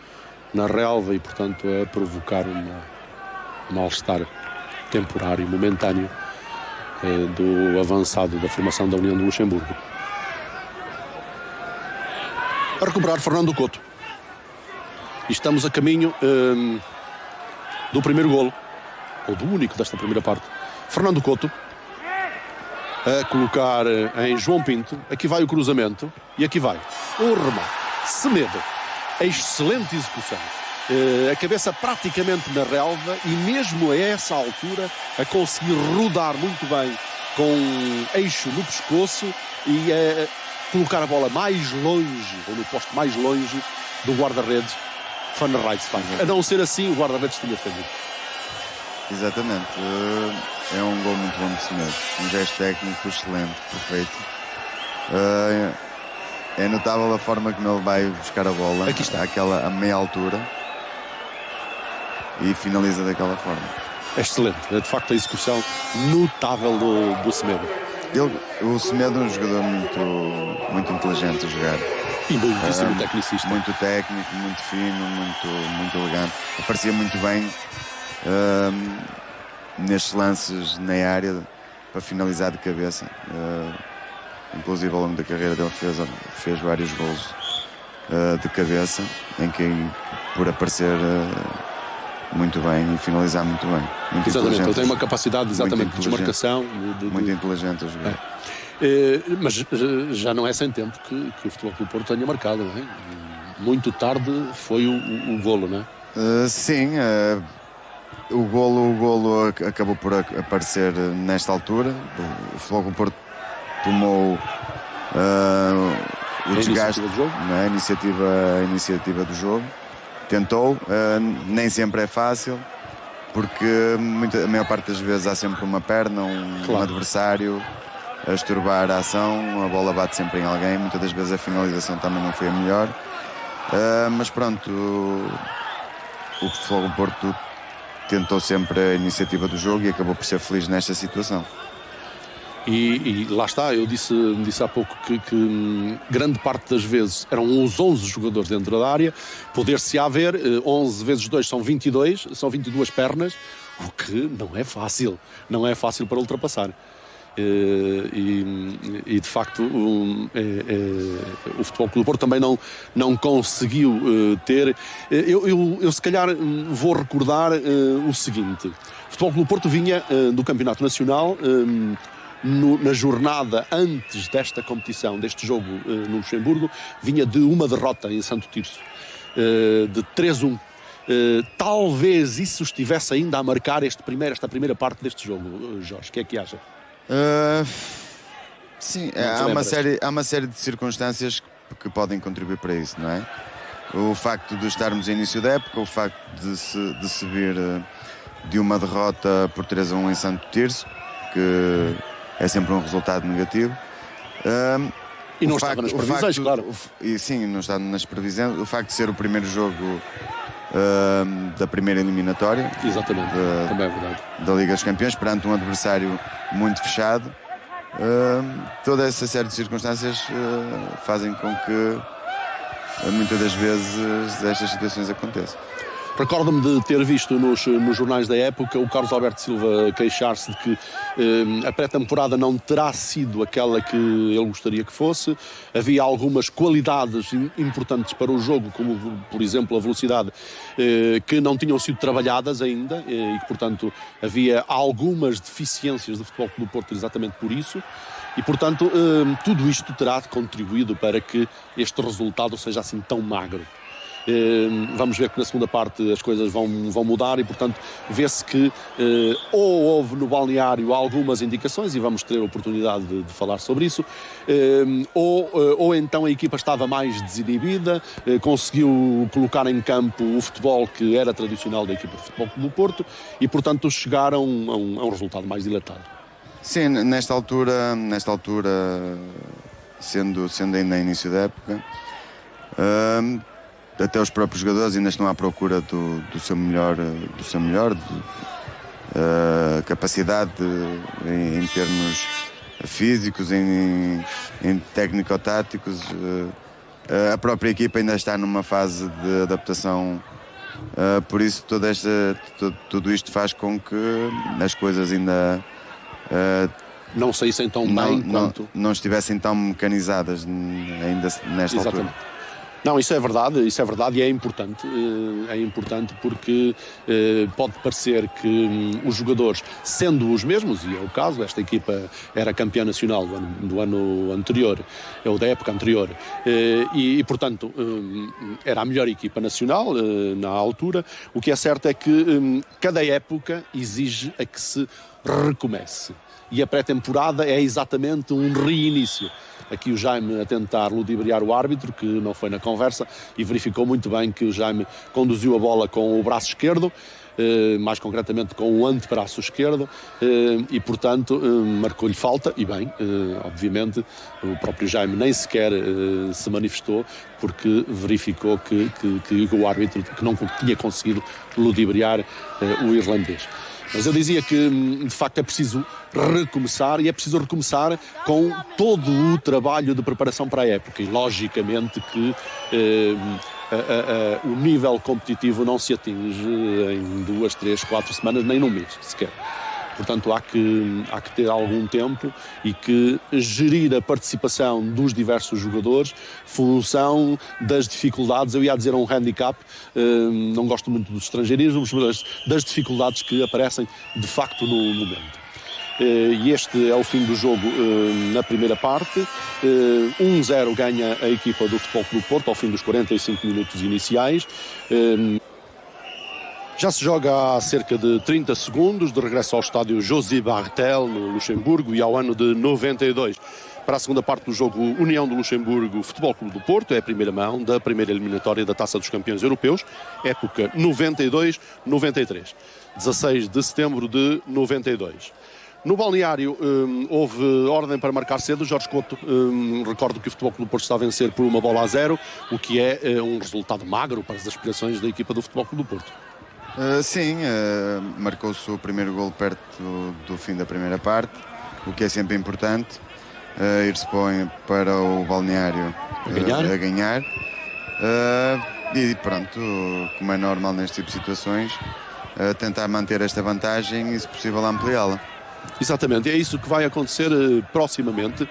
na relva e, portanto, a provocar um mal-estar temporário, momentâneo, do avançado da formação da União de Luxemburgo. A recuperar Fernando Couto. E estamos a caminho do primeiro golo, ou do único desta primeira parte. Fernando Couto a colocar em João Pinto. Aqui vai o cruzamento e aqui vai o remate. Semedo, excelente execução, a cabeça praticamente na relva e mesmo a essa altura a conseguir rodar muito bem com eixo no pescoço e a colocar a bola mais longe, ou no posto mais longe do guarda-redes Van Rijswijk. A não ser assim, o guarda-redes tinha defendido. Exatamente. É um gol muito bom de Semedo. Um gesto técnico excelente, perfeito. É notável a forma como ele vai buscar a bola. Aqui está. A meia altura. E finaliza daquela forma. É excelente. É de facto a execução notável do Semedo. O Semedo é um jogador muito inteligente a jogar. E muitíssimo tecnicista. Muito técnico, muito fino, muito elegante. Aparecia muito bem nestes lances na área para finalizar de cabeça. Inclusive ao longo da carreira dele fez vários gols de cabeça, em que por aparecer muito bem e finalizar muito bem. Muito exatamente, ele tem uma capacidade exatamente de desmarcação. Muito inteligente a jogar. Mas já não é sem tempo que o Futebol Clube do Porto tenha marcado, não é? Muito tarde foi o golo, não é? Sim, o golo acabou por aparecer nesta altura. O Futebol Clube do Porto tomou o desgaste, a iniciativa do jogo. Tentou, nem sempre é fácil, porque a maior parte das vezes há sempre uma perna, um adversário a estorbar a ação, a bola bate sempre em alguém, muitas das vezes a finalização também não foi a melhor, mas pronto, o Futebol do Porto tentou sempre a iniciativa do jogo e acabou por ser feliz nesta situação. E lá está, eu disse há pouco que grande parte das vezes eram os 11 jogadores dentro da área, poder-se haver 11 vezes 2 são 22, são 22 pernas, o que não é fácil para ultrapassar. E de facto o Futebol Clube do Porto também não conseguiu ter. Eu se calhar vou recordar o seguinte: o Futebol Clube do Porto vinha do Campeonato Nacional na jornada antes desta competição, deste jogo no Luxemburgo, vinha de uma derrota em Santo Tirso, de 3-1. Talvez isso estivesse ainda a marcar esta primeira parte deste jogo, Jorge. O que é que acha? Sim, há uma série de circunstâncias que podem contribuir para isso, não é? O facto de estarmos em início da época, o facto de se vir de uma derrota por 3-1 em Santo Tirso, que é sempre um resultado negativo. E não estava nas previsões, claro. Sim, não está nas previsões. O facto de ser o primeiro jogo da primeira eliminatória. Exatamente, também é verdade. Da Liga dos Campeões, perante um adversário muito fechado. Toda essa série de circunstâncias fazem com que muitas das vezes estas situações aconteçam. Recordo-me de ter visto nos jornais da época o Carlos Alberto Silva queixar-se de que a pré-temporada não terá sido aquela que ele gostaria que fosse. Havia algumas qualidades importantes para o jogo, como por exemplo a velocidade, que não tinham sido trabalhadas ainda e que portanto havia algumas deficiências do Futebol Clube do Porto exatamente por isso. E, portanto, tudo isto terá contribuído para que este resultado seja assim tão magro. Vamos ver que na segunda parte as coisas vão mudar e, portanto, vê-se que ou houve no balneário algumas indicações, e vamos ter a oportunidade de falar sobre isso, ou então a equipa estava mais desinibida, conseguiu colocar em campo o futebol que era tradicional da equipa de Futebol Clube do Porto e, portanto, chegaram a um resultado mais dilatado. Sim, nesta altura sendo ainda início da época, até os próprios jogadores ainda estão à procura do seu melhor capacidade em termos físicos, em técnico-táticos. A própria equipa ainda está numa fase de adaptação, por isso tudo isto faz com que as coisas ainda não saíssem tão bem quanto... Não estivessem tão mecanizadas ainda nesta altura. Não, isso é verdade e é importante porque pode parecer que os jogadores, sendo os mesmos, e é o caso, esta equipa era campeã nacional do ano anterior, ou da época anterior, e portanto era a melhor equipa nacional na altura. O que é certo é que cada época exige a que se recomece. E a pré-temporada é exatamente um reinício. Aqui o Jaime a tentar ludibriar o árbitro, que não foi na conversa, e verificou muito bem que o Jaime conduziu a bola com o braço esquerdo, mais concretamente com o antebraço esquerdo, e portanto marcou-lhe falta, e bem, obviamente o próprio Jaime nem sequer se manifestou, porque verificou que o árbitro que não tinha conseguido ludibriar o irlandês. Mas eu dizia que, de facto, é preciso recomeçar, e é preciso recomeçar com todo o trabalho de preparação para a época. E, logicamente, que o nível competitivo não se atinge em 2, 3, 4 semanas, nem num mês sequer. Portanto, há que ter algum tempo e que gerir a participação dos diversos jogadores, função das dificuldades, eu ia dizer um handicap, não gosto muito dos estrangeirismos, mas das dificuldades que aparecem de facto no momento. E este é o fim do jogo na primeira parte. 1-0 ganha a equipa do Futebol Clube do Porto ao fim dos 45 minutos iniciais. Já se joga há cerca de 30 segundos, de regresso ao estádio José Bartel, no Luxemburgo, e ao ano de 92. Para a segunda parte do jogo, União do Luxemburgo, Futebol Clube do Porto, é a primeira mão da primeira eliminatória da Taça dos Campeões Europeus, época 92-93, 16 de setembro de 92. No balneário houve ordem para marcar cedo. Jorge Couto, recordo que o Futebol Clube do Porto está a vencer por 1-0, o que é um resultado magro para as aspirações da equipa do Futebol Clube do Porto. Sim, marcou-se o primeiro golo perto do fim da primeira parte, o que é sempre importante. Ir-se para o balneário a ganhar. E pronto, como é normal neste tipo de situações, tentar manter esta vantagem e, se possível, ampliá-la. Exatamente, é isso que vai acontecer proximamente,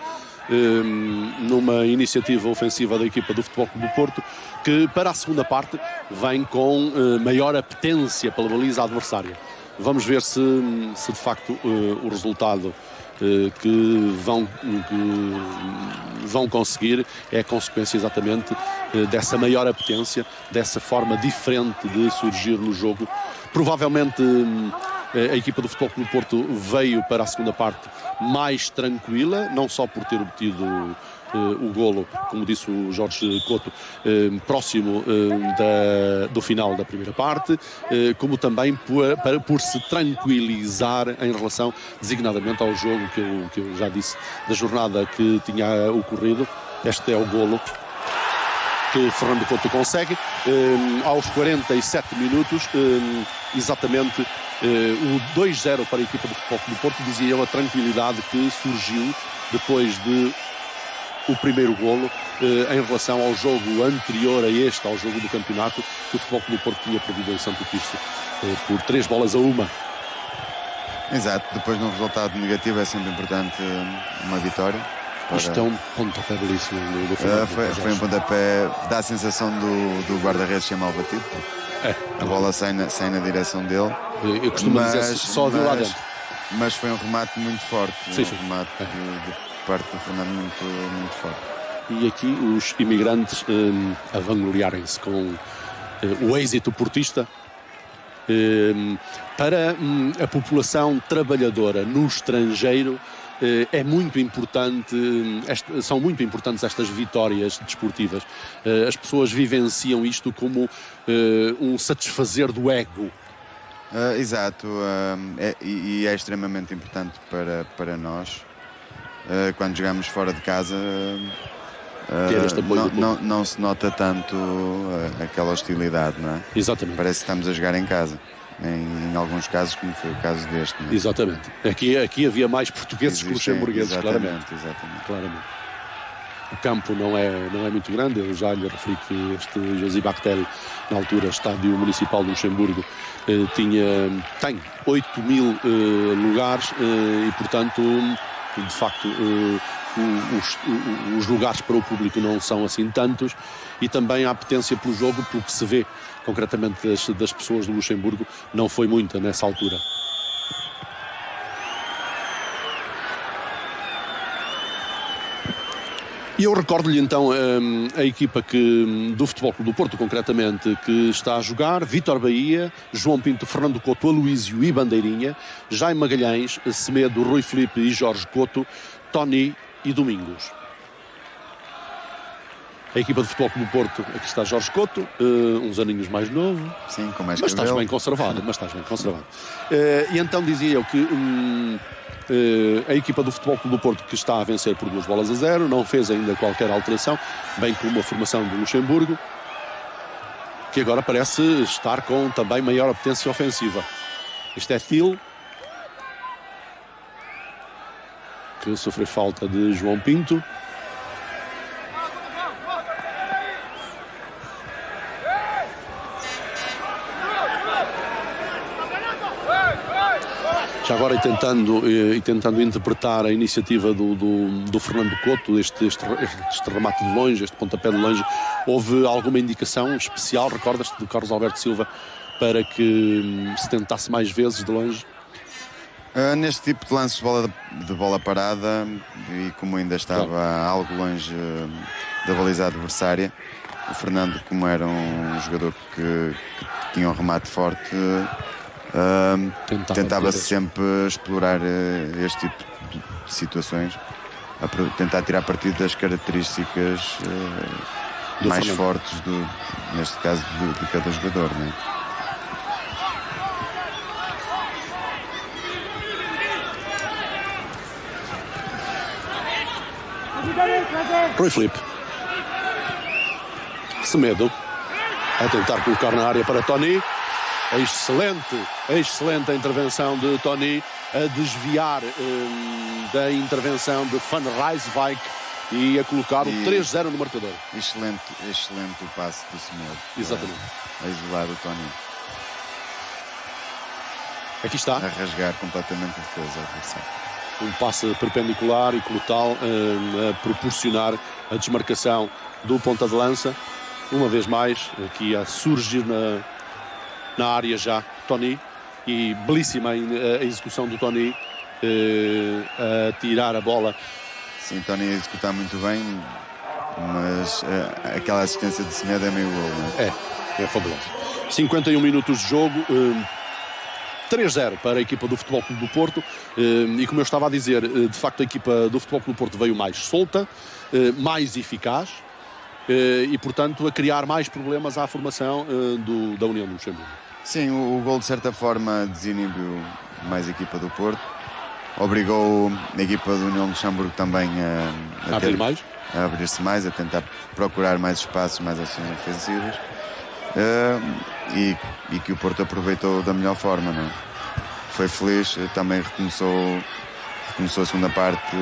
numa iniciativa ofensiva da equipa do Futebol Clube do Porto, que para a segunda parte vem com maior apetência pela baliza adversária. Vamos ver se de facto o resultado que vão conseguir é a consequência exatamente dessa maior apetência, dessa forma diferente de surgir no jogo. Provavelmente a equipa do Futebol Clube do Porto veio para a segunda parte mais tranquila, não só por ter obtido o golo, como disse o Jorge Couto, próximo do final da primeira parte, como também por se tranquilizar em relação designadamente ao jogo que eu já disse da jornada que tinha ocorrido. Este é o golo que Fernando Couto consegue aos 47 minutos, exatamente o 2-0 para a equipa do Futebol Clube do Porto. Dizia eu, a tranquilidade que surgiu depois de o primeiro golo em relação ao jogo anterior a este, ao jogo do campeonato, que o Futebol Clube do Porto tinha perdido em Santo Tirso por 3-1. Exato, depois de um resultado negativo é sempre importante uma vitória. Isto é um pontapé belíssimo do Fernando. Foi um pontapé, dá a sensação do guarda-redes ser mal batido. A bola sai na direção dele. Eu costumo dizer só viu lá dentro. Mas foi um remate muito forte. Sim. Um remate de parte do Fernando muito forte. E aqui os imigrantes a vangloriarem-se com o êxito portista. Para a população trabalhadora no estrangeiro é muito importante, são muito importantes estas vitórias desportivas. As pessoas vivenciam isto como um satisfazer do ego. Exato, e é extremamente importante para nós. Quando jogamos fora de casa, não se nota tanto aquela hostilidade, não é? Exatamente. Parece que estamos a jogar em casa. Em alguns casos, como foi o caso deste. Não é? Exatamente. Aqui havia mais portugueses que luxemburgueses, claramente. O campo não é muito grande. Eu já lhe referi que este José Bactel, na altura, estádio municipal de Luxemburgo, tem 8.000 lugares e, portanto, de facto, os lugares para o público não são assim tantos, e também a apetência pelo jogo, pelo que se vê concretamente das pessoas do Luxemburgo, não foi muita nessa altura. E eu recordo-lhe então a equipa do Futebol Clube do Porto, concretamente, que está a jogar: Vítor Bahia, João Pinto, Fernando Couto, Aloísio e Bandeirinha, Jaime Magalhães, Semedo, Rui Filipe e Jorge Couto, Tony e Domingos. A equipa do Futebol Clube do Porto, aqui está Jorge Couto, uns aninhos mais novo. Sim, com mais mas cabelo. Estás bem conservado. E então dizia eu que a equipa do Futebol Clube do Porto, que está a vencer por 2-0, não fez ainda qualquer alteração, bem como a formação do Luxemburgo, que agora parece estar com também maior apetência ofensiva. Este é Thiel, que sofreu falta de João Pinto. Já agora tentando interpretar a iniciativa do Fernando Couto, este remate de longe, este pontapé de longe, houve alguma indicação especial, recordas-te, do Carlos Alberto Silva, para que se tentasse mais vezes de longe? Neste tipo de lances de bola parada, e como ainda estava algo longe da baliza adversária, o Fernando, como era um jogador que tinha um remate forte, tentava sempre explorar este tipo de situações, tentar tirar partido das características mais fortes, neste caso, de cada jogador, não é? Rui Filipe, Semedo a tentar colocar na área para Tony. Excelente a intervenção de Tony, a desviar da intervenção de Van Rijswijk e a colocar o 3-0 no marcador. Excelente o passe do Semedo. Exatamente. A isolar o Tony. Aqui está. A rasgar completamente a defesa adversária. Um passe perpendicular e como tal a proporcionar a desmarcação do ponta de lança. Uma vez mais, aqui a surgir na área já Tony, e belíssima a execução do Tony a tirar a bola. Sim, Tony a executar muito bem, mas aquela assistência de Semedo é meio gol, não é? É fabuloso. 51 minutos de jogo, 3-0 para a equipa do Futebol Clube do Porto, e como eu estava a dizer, de facto a equipa do Futebol Clube do Porto veio mais solta, mais eficaz, e portanto a criar mais problemas à formação da União do Luxemburgo. Sim, o gol de certa forma desinibiu mais a equipa do Porto, obrigou a equipa do União do Luxemburgo também a abrir-se mais, a tentar procurar mais espaços, mais ações ofensivas, e que o Porto aproveitou da melhor forma, não é? Foi feliz, também recomeçou a segunda parte,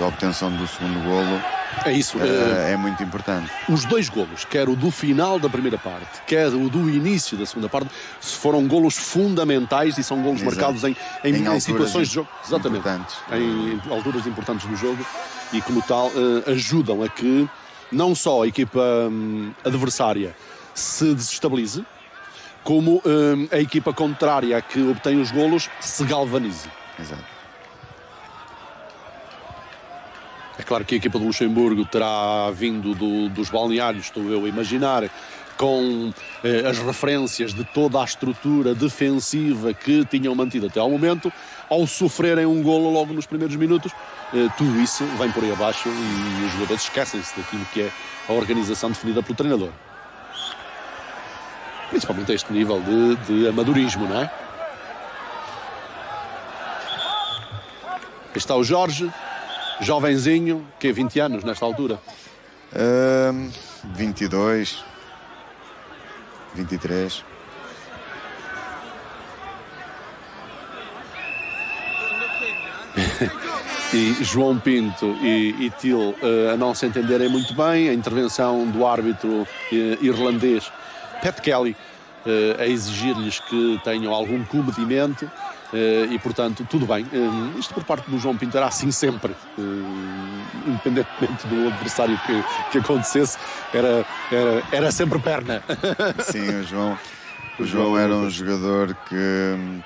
a obtenção do segundo golo. É isso. É muito importante. Os dois golos, quer o do final da primeira parte, quer o do início da segunda parte, foram golos fundamentais e são golos marcados em situações de jogo. Exatamente. Em alturas importantes do jogo, e como tal ajudam a que não só a equipa adversária se desestabilize, como a equipa contrária que obtém os golos se galvanize. Exato. É claro que a equipa do Luxemburgo terá vindo dos balneários, estou eu a imaginar, com as referências de toda a estrutura defensiva que tinham mantido até ao momento. Ao sofrerem um golo logo nos primeiros minutos, tudo isso vem por aí abaixo e os jogadores esquecem-se daquilo que é a organização definida pelo treinador. Principalmente a este nível de amadorismo, não é? Aqui está o Jorge, jovenzinho, que é 20 anos nesta altura? 22, 23. E João Pinto e Till a não se entenderem muito bem, a intervenção do árbitro irlandês Pat Kelly a exigir-lhes que tenham algum comedimento, e portanto tudo bem. Isto por parte do João Pinto era assim sempre, independentemente do adversário que acontecesse, era sempre perna. Sim, o João era um jogador que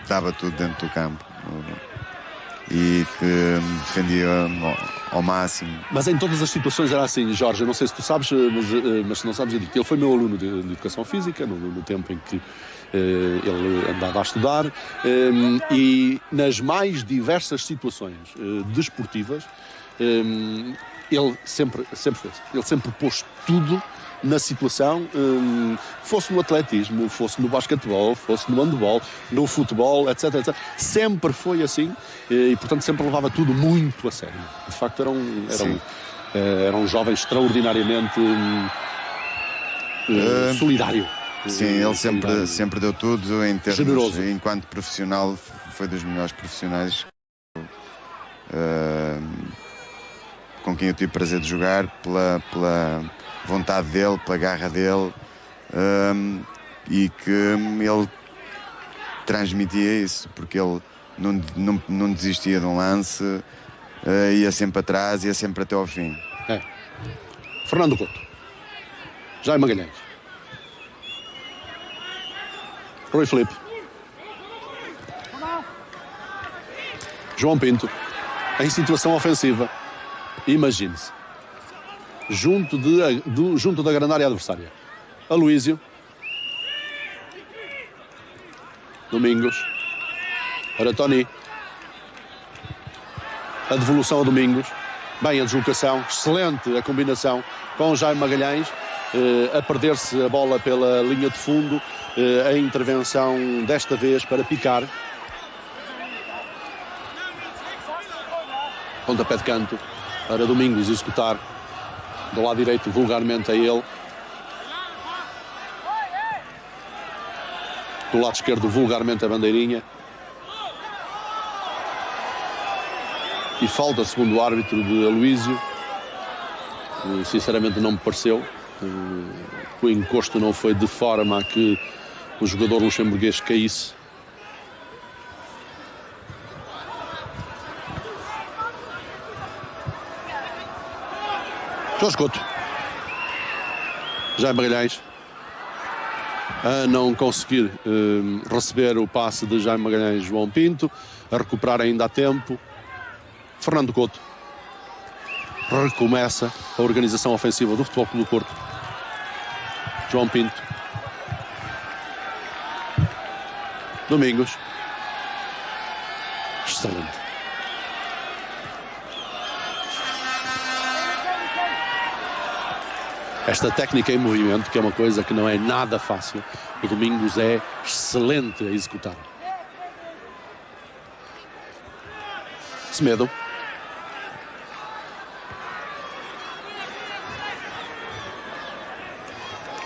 dava tudo dentro do campo e que defendia ao máximo. Mas em todas as situações era assim, Jorge. Eu não sei se tu sabes, mas se não sabes, eu digo que ele foi meu aluno de Educação Física no tempo em que ele andava a estudar, e nas mais diversas situações desportivas ele sempre fez. Ele sempre pôs tudo na situação, fosse no atletismo, fosse no basquetebol, fosse no handebol, no futebol, etc, etc. Sempre foi assim, e portanto sempre levava tudo muito a sério. De facto era um jovem extraordinariamente solidário. Sim, ele sempre deu tudo em termos, generoso. Enquanto profissional foi dos melhores profissionais com quem eu tive prazer de jogar, pela vontade dele, pela garra dele, e que ele transmitia isso, porque ele não desistia de um lance, ia sempre atrás, ia sempre até ao fim. Fernando Couto, Jaime Magalhães, Rui Filipe, João Pinto, em situação ofensiva, imagine-se, junto da grande área adversária, Aloísio, Domingos, para Tony, a devolução a Domingos, bem a deslocação, excelente a combinação com Jaime Magalhães, a perder-se a bola pela linha de fundo, a intervenção desta vez para picar, pontapé de canto para Domingos executar do lado direito, vulgarmente a ele, do lado esquerdo, vulgarmente a bandeirinha, e falta, segundo o árbitro, de Aloísio. Sinceramente não me pareceu, o encosto não foi de forma a que o jogador luxemburguês caísse. Jorge Couto, Jaime Magalhães, a não conseguir receber o passe de Jaime Magalhães. João Pinto a recuperar ainda a tempo. Fernando Couto recomeça a organização ofensiva do Futebol Clube do Porto. João Pinto, Domingos, excelente. Esta técnica em movimento, que é uma coisa que não é nada fácil, o Domingos é excelente a executar. Semedo.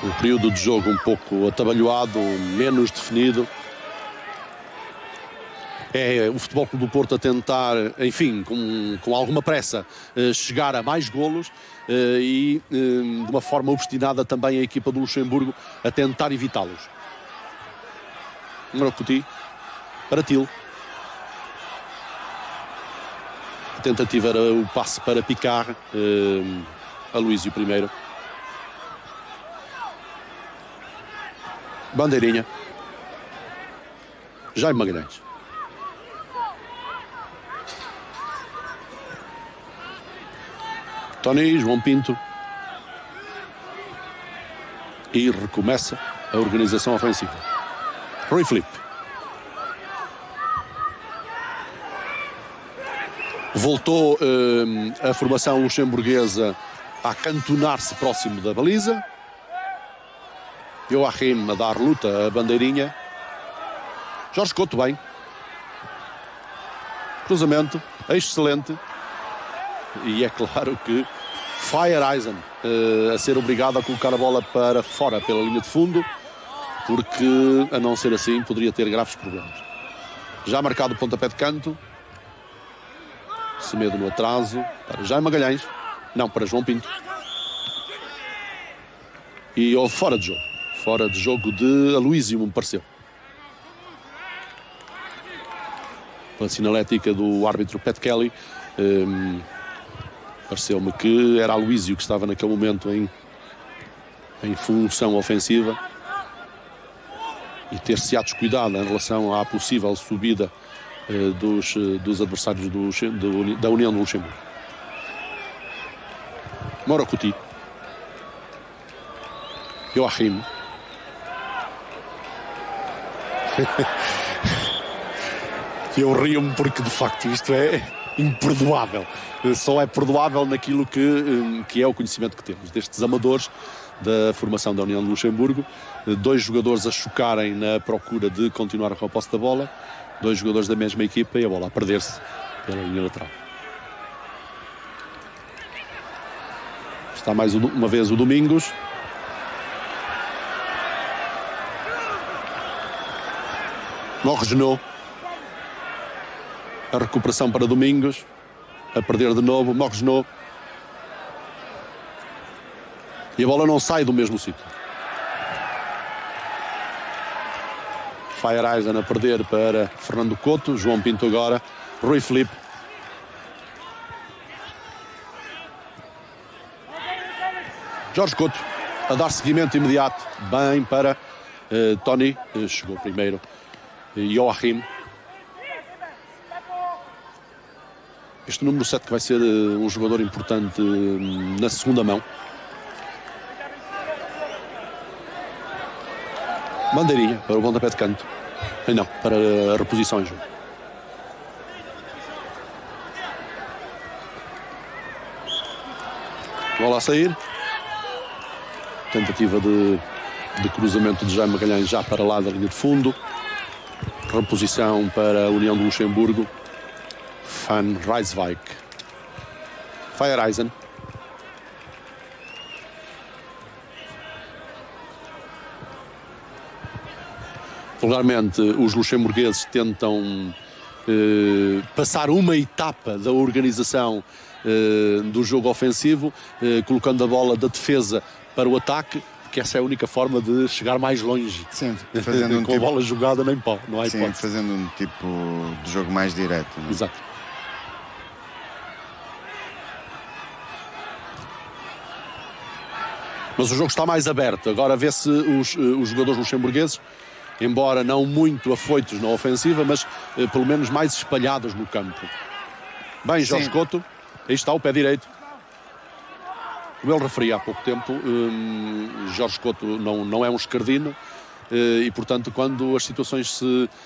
Um período de jogo um pouco atabalhoado, menos definido. É o Futebol Clube do Porto a tentar, enfim, com alguma pressa, chegar a mais golos e de uma forma obstinada também a equipa do Luxemburgo a tentar evitá-los. Morocuti para Til. A tentativa era o passe para Picard, Aloísio primeiro. Bandeirinha. Jaime Magalhães. Tony, João Pinto. E recomeça a organização ofensiva. Rui Filipe. Voltou a formação luxemburguesa a acantonar-se próximo da baliza. Joachim a dar luta a bandeirinha. Jorge Couto bem. Cruzamento excelente. E é claro que Feyereisen a ser obrigado a colocar a bola para fora pela linha de fundo, porque a não ser assim poderia ter graves problemas. Já marcado o pontapé de canto. Semedo no atraso para Jaime Magalhães. Não, para João Pinto. E fora de jogo. Fora de jogo de Aloísio, me pareceu. Pela sinalética do árbitro Pat Kelly, pareceu-me que era Aloísio que estava naquele momento em função ofensiva e ter-se-á descuidado em relação à possível subida dos adversários da União do Luxemburgo. Morocuti. Joachim. Eu rio-me porque de facto isto é imperdoável. Só é perdoável naquilo que é o conhecimento que temos destes amadores da formação da União de Luxemburgo. Dois jogadores a chocarem na procura de continuar com a posse da bola, dois jogadores da mesma equipa e a bola a perder-se pela linha lateral. Está mais uma vez o Domingos. Morgenot. A recuperação para Domingos. A perder de novo. Morgenot. E a bola não sai do mesmo sítio. Feyereisen a perder para Fernando Couto. João Pinto agora. Rui Filipe. Jorge Couto a dar seguimento imediato. Bem para Tony. Chegou primeiro. Joachim. Este número 7 que vai ser um jogador importante na segunda mão. Bandeirinha para o pontapé de canto. Não, para a reposição em jogo. Bola a sair. Tentativa de cruzamento de Jaime Magalhães já para lá da linha de fundo. Reposição para a União do Luxemburgo. Van Rijswijk. Feyereisen. Vulgarmente, os luxemburgueses tentam passar uma etapa da organização do jogo ofensivo, colocando a bola da defesa para o ataque, porque essa é a única forma de chegar mais longe. Sim, fazendo com a bola jogada nem pode, não há hipótese. Fazendo um tipo de jogo mais direto. Não é? Exato. Mas o jogo está mais aberto. Agora vê-se os jogadores luxemburgueses, embora não muito afoitos na ofensiva, mas pelo menos mais espalhados no campo. Bem, Jorge Couto, aí está o pé direito. Como ele referia há pouco tempo, Jorge Couto não é um esquerdino e, portanto, quando as situações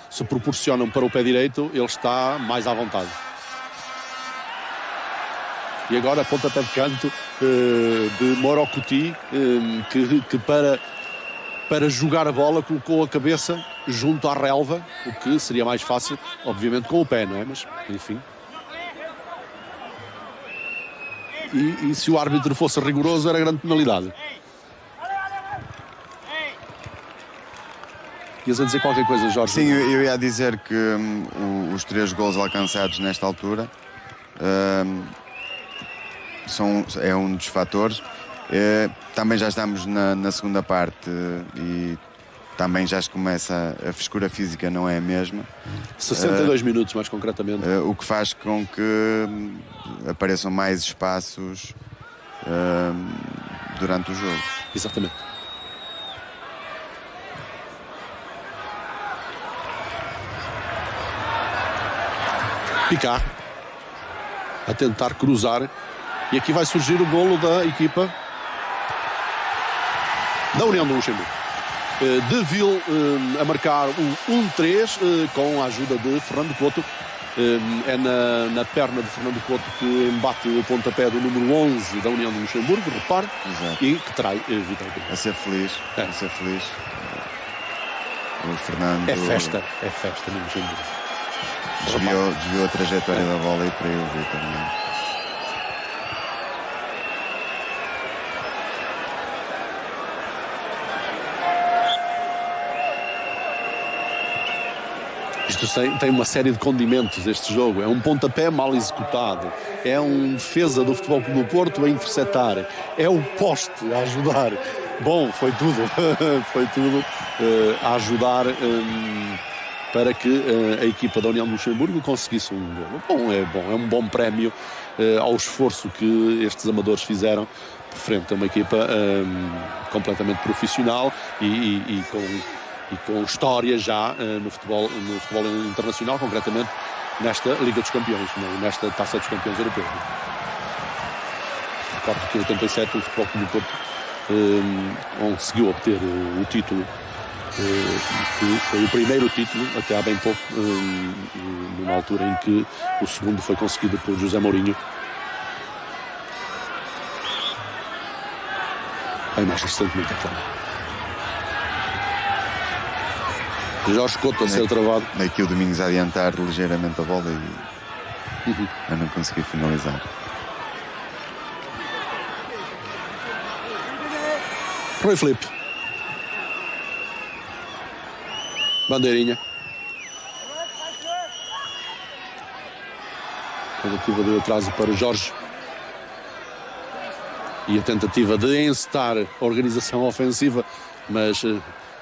se proporcionam para o pé direito, ele está mais à vontade. E agora pontapé de canto de Morocouti, que para jogar a bola colocou a cabeça junto à relva, o que seria mais fácil, obviamente, com o pé, não é? Mas, enfim. E se o árbitro fosse rigoroso, era grande penalidade. Ias a dizer qualquer coisa, Jorge? Sim, eu ia dizer que os 3 golos alcançados nesta altura é um dos fatores. Também já estamos na segunda parte e também já começa a frescura física, não é a mesma. 62 minutos, mais concretamente. O que faz com que apareçam mais espaços durante o jogo. Exatamente. Picard a tentar cruzar. E aqui vai surgir o golo da equipa da União do Luxemburgo. De Ville a marcar o 1-3 com a ajuda de Fernando Couto. É na perna de Fernando Couto que embate o pontapé do número 11 da União do Luxemburgo, repare. Exato. E que trai vitória. A ser feliz. A ser feliz. O Fernando... É festa no Luxemburgo. Desviou a trajetória da bola e traiu o Vitor também. Isto tem uma série de condimentos, este jogo. É um pontapé mal executado, é um defesa do Futebol Clube do Porto a interceptar, é o poste a ajudar. Bom, foi tudo foi tudo a ajudar para que a equipa da União de Luxemburgo conseguisse um golo. É um bom prémio ao esforço que estes amadores fizeram frente a uma equipa completamente profissional e com história já no futebol internacional, concretamente nesta Liga dos Campeões, nesta Taça dos Campeões Europeus. Recordo que em 87 o Futebol Clube do Porto conseguiu obter o título, que foi o primeiro título até há bem pouco, numa altura em que o segundo foi conseguido por José Mourinho. Aí mais recentemente, é claro. Jorge Couto a ser travado. Aqui o Domingos a adiantar ligeiramente a bola e eu não consegui finalizar. Rui Filipe. Bandeirinha. Tentativa de atraso para o Jorge. E a tentativa de encetar a organização ofensiva, mas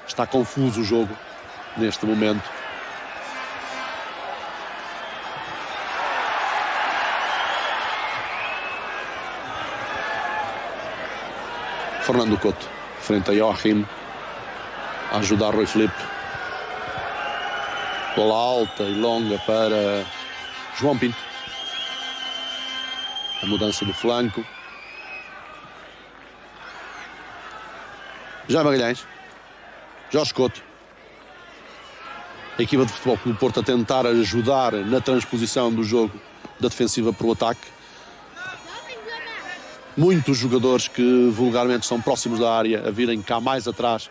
está confuso o jogo neste momento. Fernando Couto frente a Joachim a ajudar Rui Filipe. Bola alta e longa para João Pinto. A mudança do flanco. Já Magalhães. Jorge Couto. A equipa de Futebol Clube do Porto a tentar ajudar na transposição do jogo da defensiva para o ataque. Muitos jogadores que vulgarmente são próximos da área a virem cá mais atrás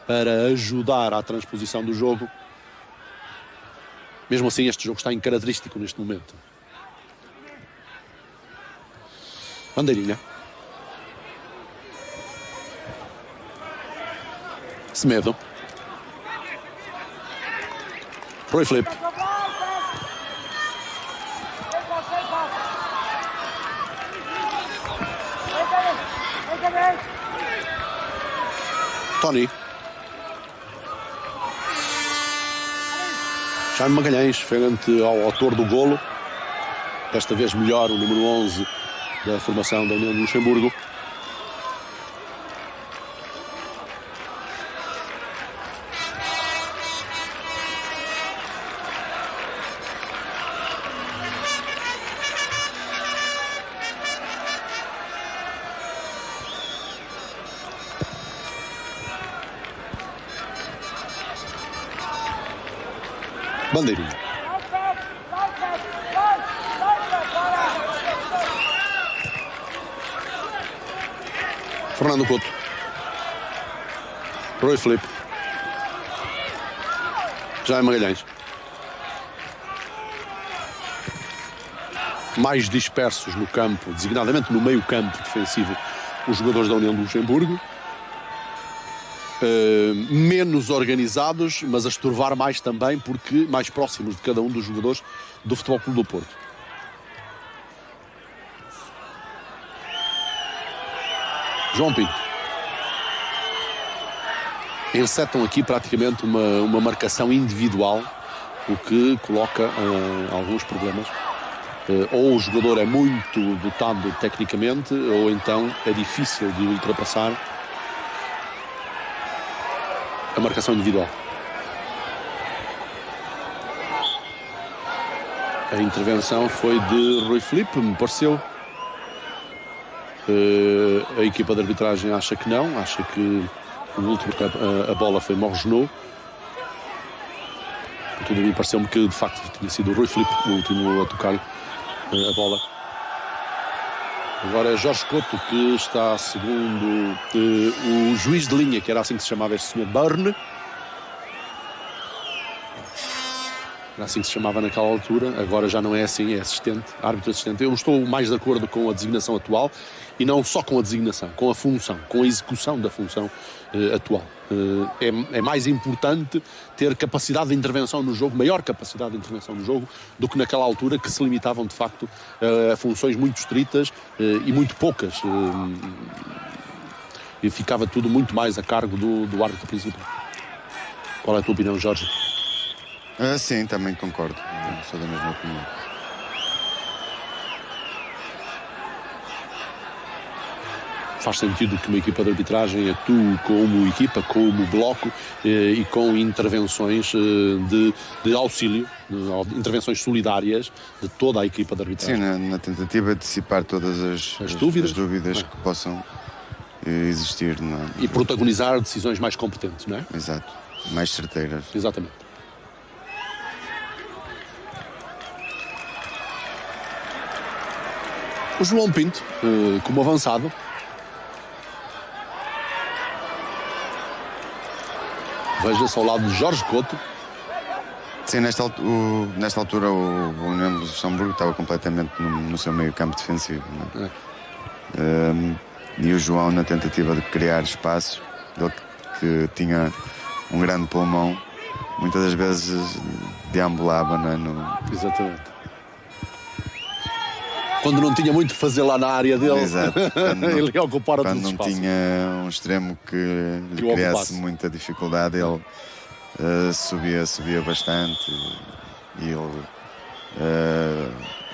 para ajudar à transposição do jogo. Mesmo assim, este jogo está incaracterístico neste momento. Bandeirinha. Semedo. Rui Filipe. Tony. Jaime Magalhães, frente ao autor do golo. Desta vez melhor, o número 11 da formação da União de Luxemburgo. bandeirinha. Fernando Couto. Rui Filipe. Jaime Magalhães. Mais dispersos no campo, designadamente no meio campo defensivo, os jogadores da União de Luxemburgo. Menos organizados, mas a estorvar mais também, porque mais próximos de cada um dos jogadores do Futebol Clube do Porto. João Pinto. Encetam aqui praticamente uma marcação individual, o que coloca alguns problemas. Ou o jogador é muito dotado tecnicamente, ou então é difícil de ultrapassar a marcação individual. A intervenção foi de Rui Filipe, me pareceu. A equipa de arbitragem acha que não, acha que o último a bola foi Morgenot. Tudo me pareceu-me que de facto tinha sido o Rui Filipe o último a tocar a bola. Agora é Jorge Couto que está segundo o juiz de linha, que era assim que se chamava este senhor Burn. Era assim que se chamava naquela altura, agora já não é assim, é assistente, árbitro assistente. Eu estou mais de acordo com a designação atual e não só com a designação, com a função, com a execução da função atual. É mais importante ter capacidade de intervenção no jogo, maior capacidade de intervenção no jogo, do que naquela altura que se limitavam de facto a funções muito estritas e muito poucas. E ficava tudo muito mais a cargo do árbitro principal. Qual é a tua opinião, Jorge? Sim, também concordo. Sou da mesma opinião. Faz sentido que uma equipa de arbitragem atue como equipa, como bloco e com intervenções de auxílio, intervenções solidárias de toda a equipa de arbitragem. Sim, na tentativa de dissipar todas as dúvidas que possam existir. E protagonizar decisões mais competentes, não é? Exato, mais certeiras. Exatamente. O João Pinto, como avançado, veja-se ao lado de Jorge Couto. Sim, nesta altura o União de Luxemburgo estava completamente no seu meio campo defensivo. Não é? E o João, na tentativa de criar espaço, ele que tinha um grande pulmão, muitas das vezes deambulava. Não é? Exatamente. Quando não tinha muito que fazer lá na área dele, ele ia ocupar outros espaços. Quando não tinha um extremo que lhe criasse muita dificuldade, ele subia bastante e ele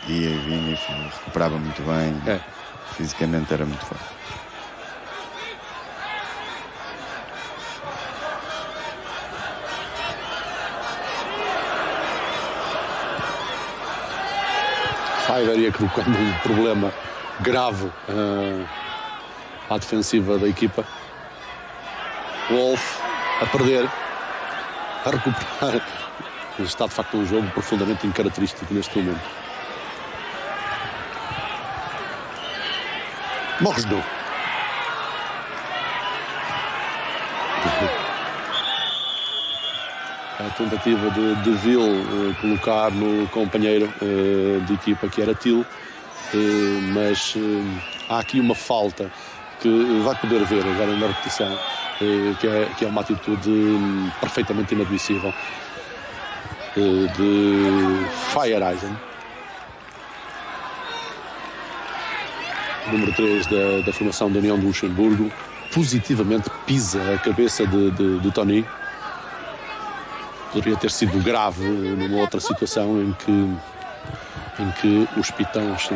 ia e vinha e recuperava muito bem. Fisicamente era muito forte. Faiver ia colocando um problema grave à defensiva da equipa. Wolf a perder, a recuperar. Está de facto um jogo profundamente incaracterístico neste momento. Morgenot. A tentativa de Ville colocar no companheiro de equipa, que era Til, mas há aqui uma falta que vai poder ver agora na repetição, que é uma atitude perfeitamente inadmissível de Feyereisen, número 3 da formação da União de Luxemburgo. Positivamente pisa a cabeça de Tony. Poderia ter sido grave numa outra situação em que os pitões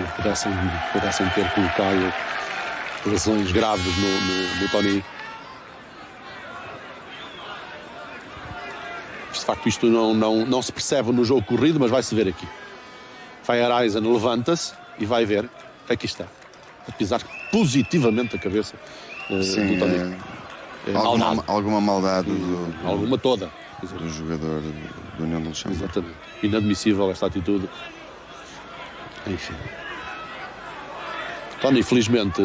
pudessem ter colocado lesões graves no Tony. De facto, isto não se percebe no jogo corrido, mas vai-se ver aqui. Feyereisen levanta-se e vai ver. Aqui está. A pisar positivamente a cabeça do Tony. Alguma maldade alguma toda do jogador do União de Luxemburgo. Exatamente. Inadmissível esta atitude. Enfim. Tony, felizmente,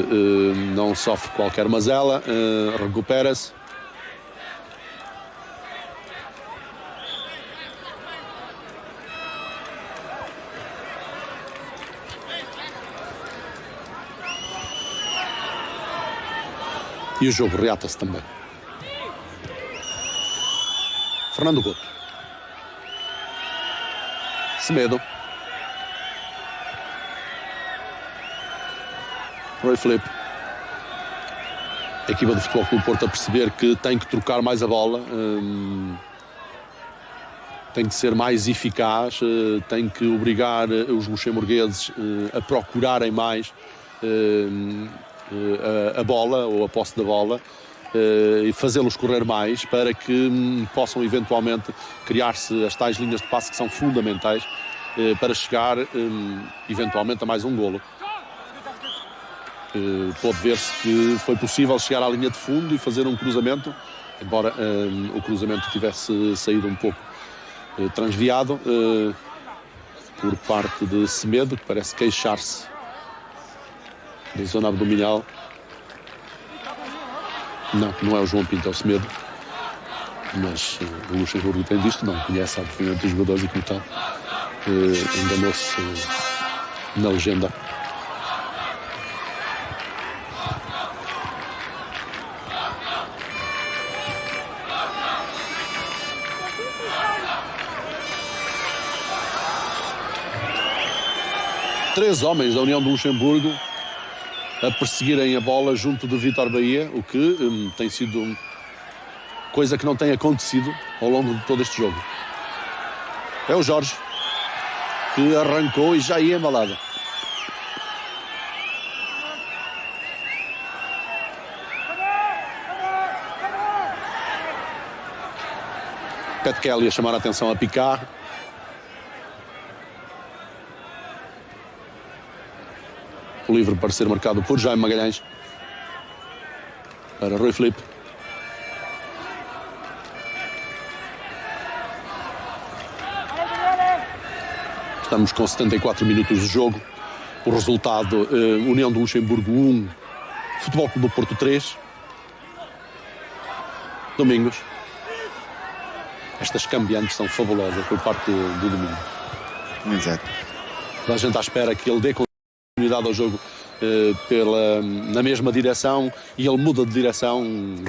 não sofre qualquer mazela, recupera-se. E o jogo reata-se também. Fernando Couto. Semedo. Roy Philippe. A equipa do Futebol Clube Porto a perceber que tem que trocar mais a bola, tem que ser mais eficaz, tem que obrigar os luxemburgueses a procurarem mais a bola ou a posse da bola e fazê-los correr mais para que possam eventualmente criar-se as tais linhas de passe que são fundamentais para chegar eventualmente a mais um golo. Pode ver-se que foi possível chegar à linha de fundo e fazer um cruzamento, embora o cruzamento tivesse saído um pouco transviado por parte de Semedo, que parece queixar-se da zona abdominal. Não é o João Pinto, é o Semedo, mas o Luxemburgo tem disto, não conhece absolutamente os jogadores e como tal enganou-se na legenda. Três homens da União de Luxemburgo a perseguirem a bola junto do Vítor Bahia, o que tem sido coisa que não tem acontecido ao longo de todo este jogo. É o Jorge que arrancou e já ia embalado. Pat Kelly a chamar a atenção a Picard. O livre para ser marcado por Jaime Magalhães. Para Rui Filipe. Estamos com 74 minutos de jogo. O resultado, União de Luxemburgo 1, Futebol Clube do Porto 3. Domingos. Estas cambiantes são fabulosas por parte do Domingo. Exato. A gente à espera que ele dê continuidade ao jogo na mesma direção e ele muda de direção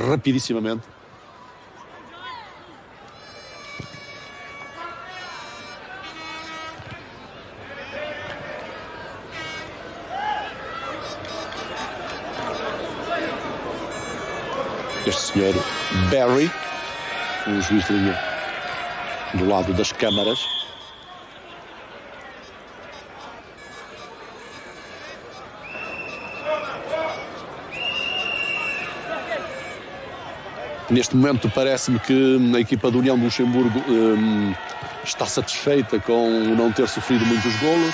rapidissimamente. Este senhor Barry, um juiz de linha do lado das câmaras. Neste momento parece-me que a equipa da União de Luxemburgo está satisfeita com não ter sofrido muitos golos.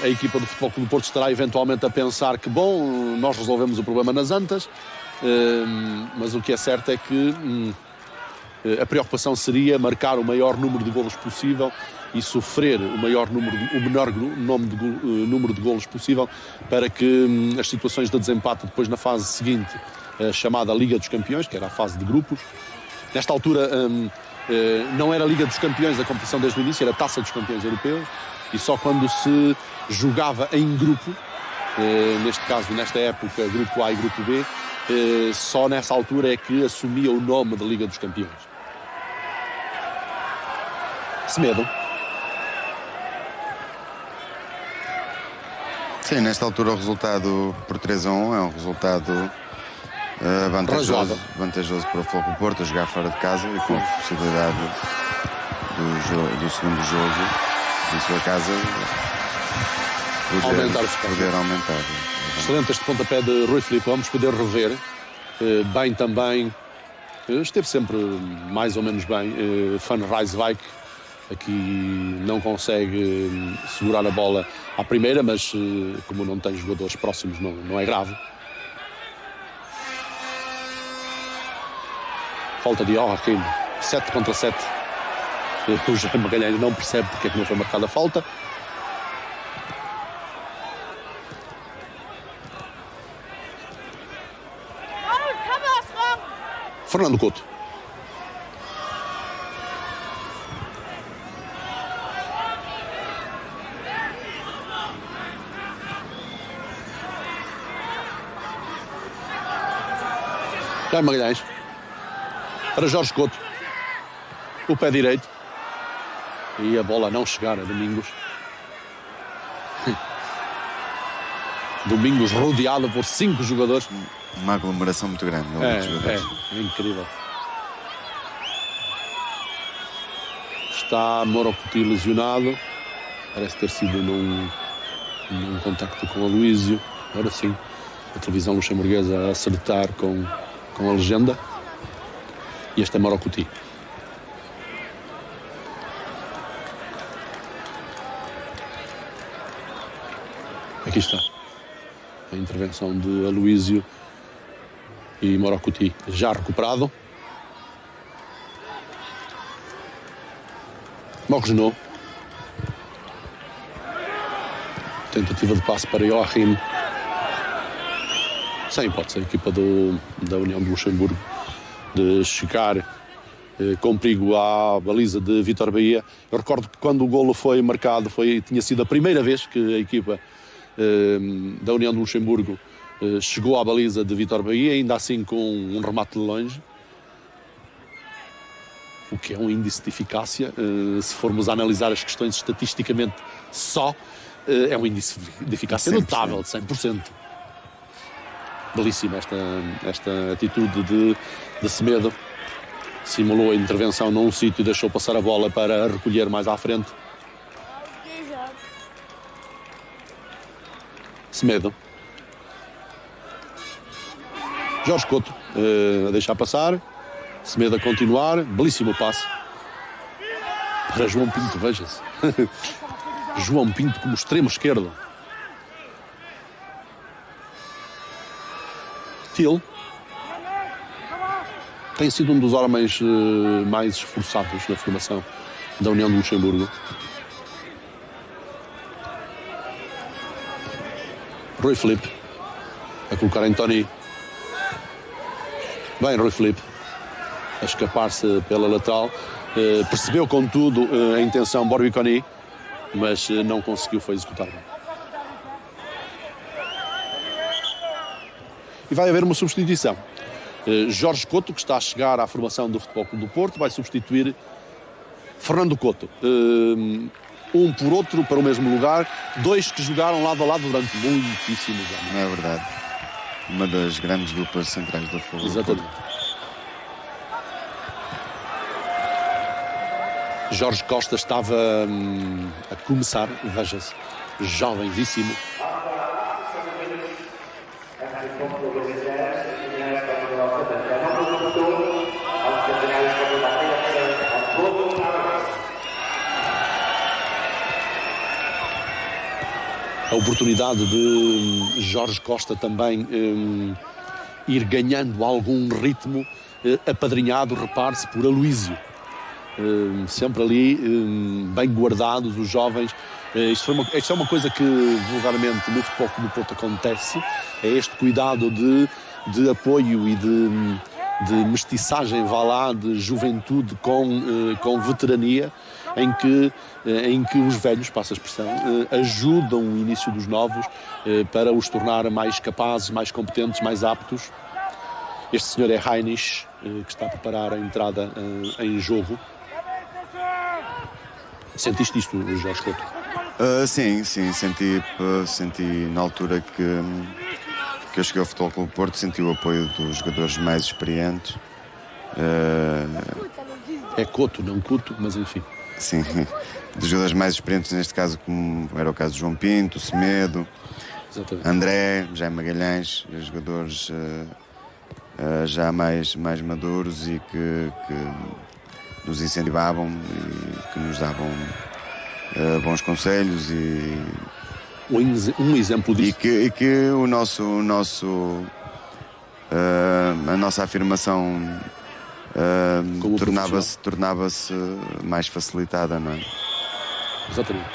A equipa do Futebol Clube do Porto estará eventualmente a pensar que, bom, nós resolvemos o problema nas antas, mas o que é certo é que a preocupação seria marcar o maior número de golos possível e sofrer o menor número de golos possível para que as situações de desempate depois na fase seguinte, a chamada Liga dos Campeões, que era a fase de grupos. Nesta altura não era Liga dos Campeões a competição desde o início, era Taça dos Campeões Europeus, e só quando se jogava em grupo, neste caso, nesta época, Grupo A e Grupo B, só nessa altura é que assumia o nome de Liga dos Campeões. Semedo. Sim, nesta altura o resultado por 3-1 é um resultado vantajoso para o Futebol Clube do Porto, a jogar fora de casa e com a possibilidade do segundo jogo em sua casa poder aumentar. Excelente este pontapé de Rui Filipe, vamos poder rever bem também, esteve sempre mais ou menos bem, Van Rijswijk, aqui não consegue segurar a bola à primeira, mas como não tem jogadores próximos não é grave. Falta de Joachim, 7 contra 7. O Jaime Magalhães não percebe porque é que não foi marcada a falta. Fernando Couto. Jaime Magalhães. Para Jorge Couto. O pé direito. E a bola não chegar a Domingos. Domingos rodeado por 5 jogadores. Uma aglomeração muito grande. É incrível. Está Morocoti lesionado. Parece ter sido num contacto com o Aloísio. Agora sim, a televisão luxemburguesa a acertar com a legenda. E este é Morocoti. Aqui está a intervenção de Aloísio e Morocoti já recuperado. Mogno. Tentativa de passe para Joachim. Sem hipótese, a equipa da União de Luxemburgo de chegar com perigo à baliza de Vítor Bahia. Eu recordo que quando o golo foi marcado tinha sido a primeira vez que a equipa da União de Luxemburgo chegou à baliza de Vítor Bahia, ainda assim com um remate de longe, o que é um índice de eficácia. Se formos a analisar as questões estatisticamente só, é um índice de eficácia 100%. Notável, de 100%. Belíssima esta atitude de Semedo. Simulou a intervenção num sítio e deixou passar a bola para recolher mais à frente. Semedo. Jorge Couto a deixar passar. Semedo a continuar. Belíssimo passe para João Pinto, veja-se. João Pinto como extremo esquerdo. Till tem sido um dos homens mais esforçados na formação da União de Luxemburgo. Rui Filipe a colocar em Tony. Bem, Rui Filipe a escapar-se pela lateral. Percebeu contudo a intenção Borbiconi, mas não conseguiu, foi executar bem. E vai haver uma substituição. Jorge Couto, que está a chegar à formação do Futebol Clube do Porto, vai substituir Fernando Couto. Um por outro para o mesmo lugar, 2 que jogaram lado a lado durante muitíssimos anos. Não é verdade. Uma das grandes duplas centrais do futebol. Exatamente. Jorge Costa estava a começar, veja-se, jovenzíssimo. A oportunidade de Jorge Costa também ir ganhando algum ritmo, apadrinhado, repare-se, por Aloísio. Sempre ali, bem guardados os jovens. Isto é uma coisa que vulgarmente no Futebol Clube do Porto acontece, é este cuidado de apoio e de mestiçagem, vá lá, de juventude com veterania, em que os velhos, passa a expressão, ajudam o início dos novos para os tornar mais capazes, mais competentes, mais aptos. Este senhor é Heinrich, que está a preparar a entrada em jogo. Sentiste isto, Jorge Couto? Sim, senti na altura que eu cheguei ao Futebol Clube do Porto, senti o apoio dos jogadores mais experientes. É Couto, não Couto, mas enfim. Sim, dos jogadores mais experientes, neste caso, como era o caso de João Pinto, Semedo, exatamente. André, Jaime Magalhães, jogadores já mais maduros e que nos incentivavam e que nos davam bons conselhos e um exemplo disso. E que a nossa afirmação tornava-se mais facilitada, não é? Exatamente.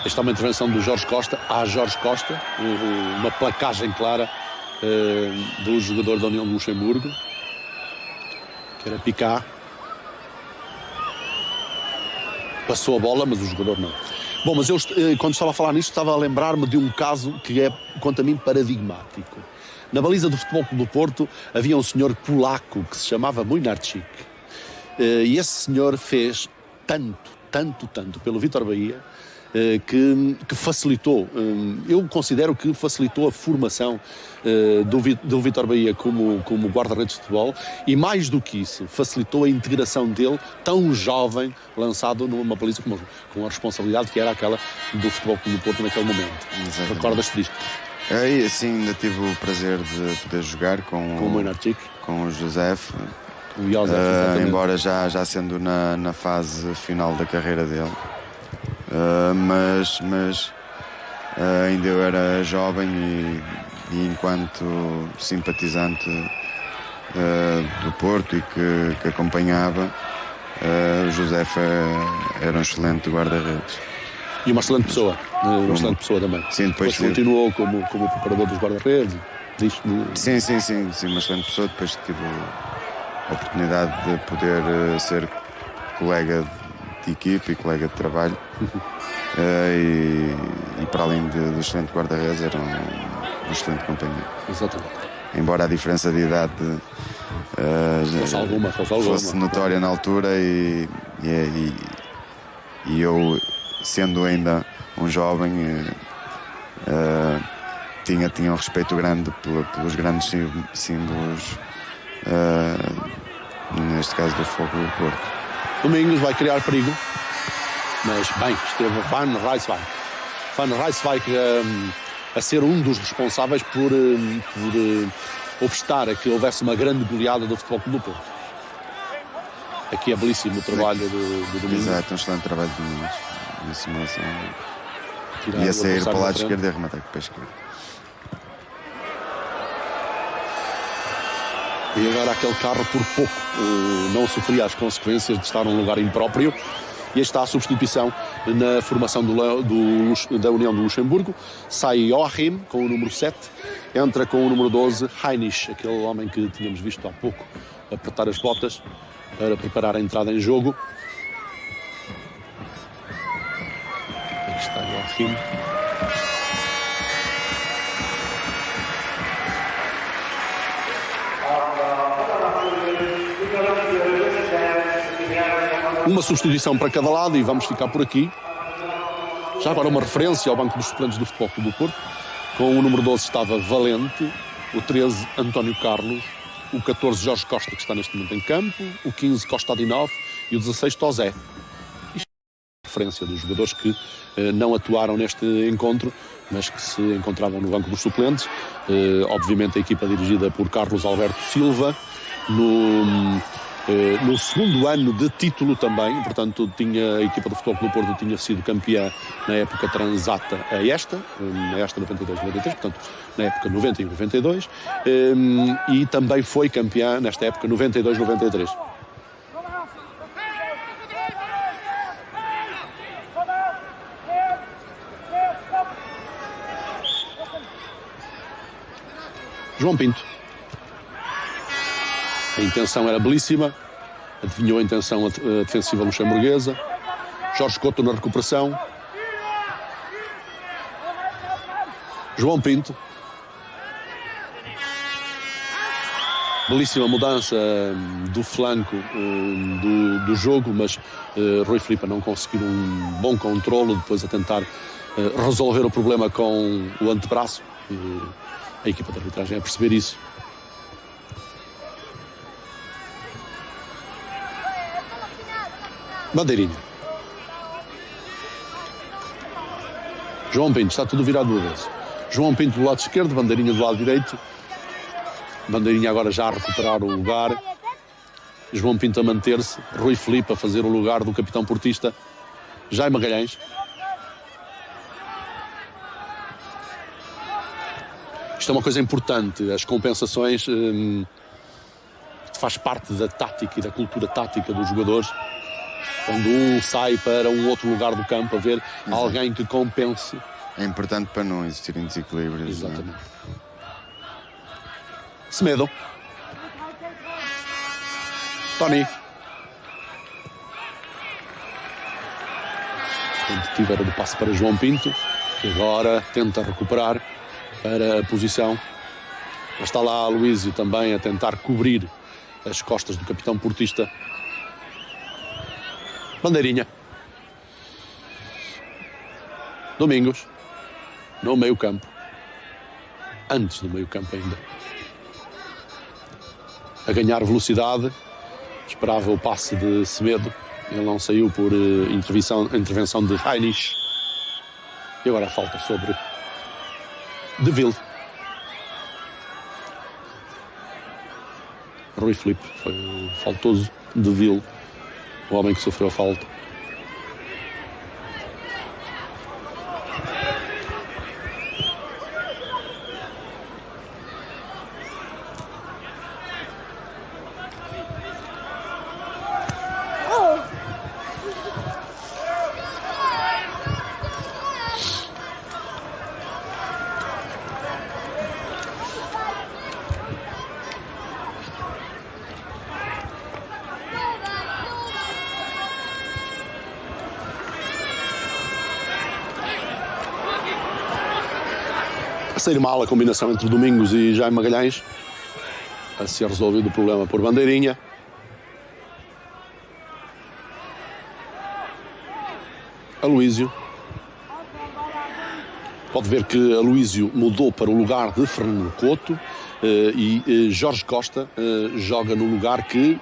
Esta é uma intervenção do Jorge Costa, uma placagem clara do jogador da União de Luxemburgo, que era Picard. Passou a bola, mas o jogador não. Bom, mas eu, quando estava a falar nisto, estava a lembrar-me de um caso que é, quanto a mim, paradigmático. Na baliza do Futebol Clube do Porto havia um senhor polaco que se chamava Młynarczyk. E esse senhor fez tanto pelo Vítor Bahia, que facilitou, eu considero que facilitou a formação do Vítor Bahia como guarda-redes de futebol, e mais do que isso, facilitou a integração dele, tão jovem, lançado numa baliza com a responsabilidade que era aquela do Futebol Clube do Porto naquele momento. Recordas-te disto? Aí, sim, ainda tive o prazer de poder jogar com o Młynarczyk, com o Josef, embora já sendo na fase final da carreira dele. Mas ainda eu era jovem e enquanto simpatizante do Porto e que acompanhava, o José era um excelente guarda-redes. E uma excelente pessoa, também. Sim, depois continuou como preparador dos guarda-redes. Sim, uma excelente pessoa. Depois tive a oportunidade de poder ser colega de equipe e colega de trabalho. E para além de excelente guarda-redes, era um excelente companheiro. Exatamente. Embora a diferença de idade fosse notória na altura, e eu, sendo ainda um jovem, tinha um respeito grande pelos grandes símbolos, neste caso do Futebol Clube do Porto. Domingos vai criar perigo, mas bem, esteve Van Rijswijk a ser um dos responsáveis por obstar a que houvesse uma grande goleada do Futebol Clube do Porto. Aqui é belíssimo o trabalho do Domingos. Exato, um excelente trabalho de Domingos na simulação. Ia sair para o lado esquerdo e arrematar com o pé esquerdo. E agora aquele carro por pouco não sofria as consequências de estar num lugar impróprio. E está a substituição na formação da União do Luxemburgo. Sai Joachim com o número 7, entra com o número 12 Heinrich, aquele homem que tínhamos visto há pouco apertar as botas para preparar a entrada em jogo. Aqui está Joachim. Uma substituição para cada lado e vamos ficar por aqui. Já agora uma referência ao banco dos suplentes do Futebol Clube do Porto. Com o número 12 estava Valente, o 13 António Carlos, o 14 Jorge Costa, que está neste momento em campo, o 15 Costa Adinov e o 16 Tozé. Isto é a referência dos jogadores que não atuaram neste encontro, mas que se encontravam no banco dos suplentes. Obviamente a equipa dirigida por Carlos Alberto Silva, no segundo ano de título também, portanto a equipa do Futebol Clube do Porto tinha sido campeã na época transata a esta 92-93, portanto na época 91-92, e também foi campeã nesta época 92-93. João Pinto. A intenção era belíssima, adivinhou a intenção defensiva luxemburguesa. Jorge Couto na recuperação. João Pinto. Belíssima mudança do flanco do jogo, mas Rui Filipe não conseguiu um bom controlo, depois a tentar resolver o problema com o antebraço. A equipa de arbitragem a perceber isso. Bandeirinha. João Pinto, está tudo virado do avesso. João Pinto do lado esquerdo, Bandeirinha do lado direito. Bandeirinha agora já a recuperar o lugar. João Pinto a manter-se. Rui Filipe a fazer o lugar do capitão portista Jaime Magalhães. Isto é uma coisa importante. As compensações isto faz parte da tática e da cultura tática dos jogadores. Quando um sai para um outro lugar do campo a ver alguém que compense. É importante para não existirem desequilíbrios. Exatamente. Semedo. Tony. Tentativa era do passe para João Pinto, que agora tenta recuperar para a posição. Mas está lá Aloísio também a tentar cobrir as costas do capitão portista. Bandeirinha. Domingos. No meio campo. Antes do meio campo ainda. A ganhar velocidade. Esperava o passe de Semedo. Ele não saiu por intervenção de Heinrich. E agora a falta sobre De Ville. Rui Filipe. Foi o faltoso De Ville. O homem que sofreu a falta. A sair mal a combinação entre Domingos e Jaime Magalhães. A ser resolvido o problema por Bandeirinha. Aloísio. Pode ver que Aloísio mudou para o lugar de Fernando Couto e Jorge Costa joga no lugar que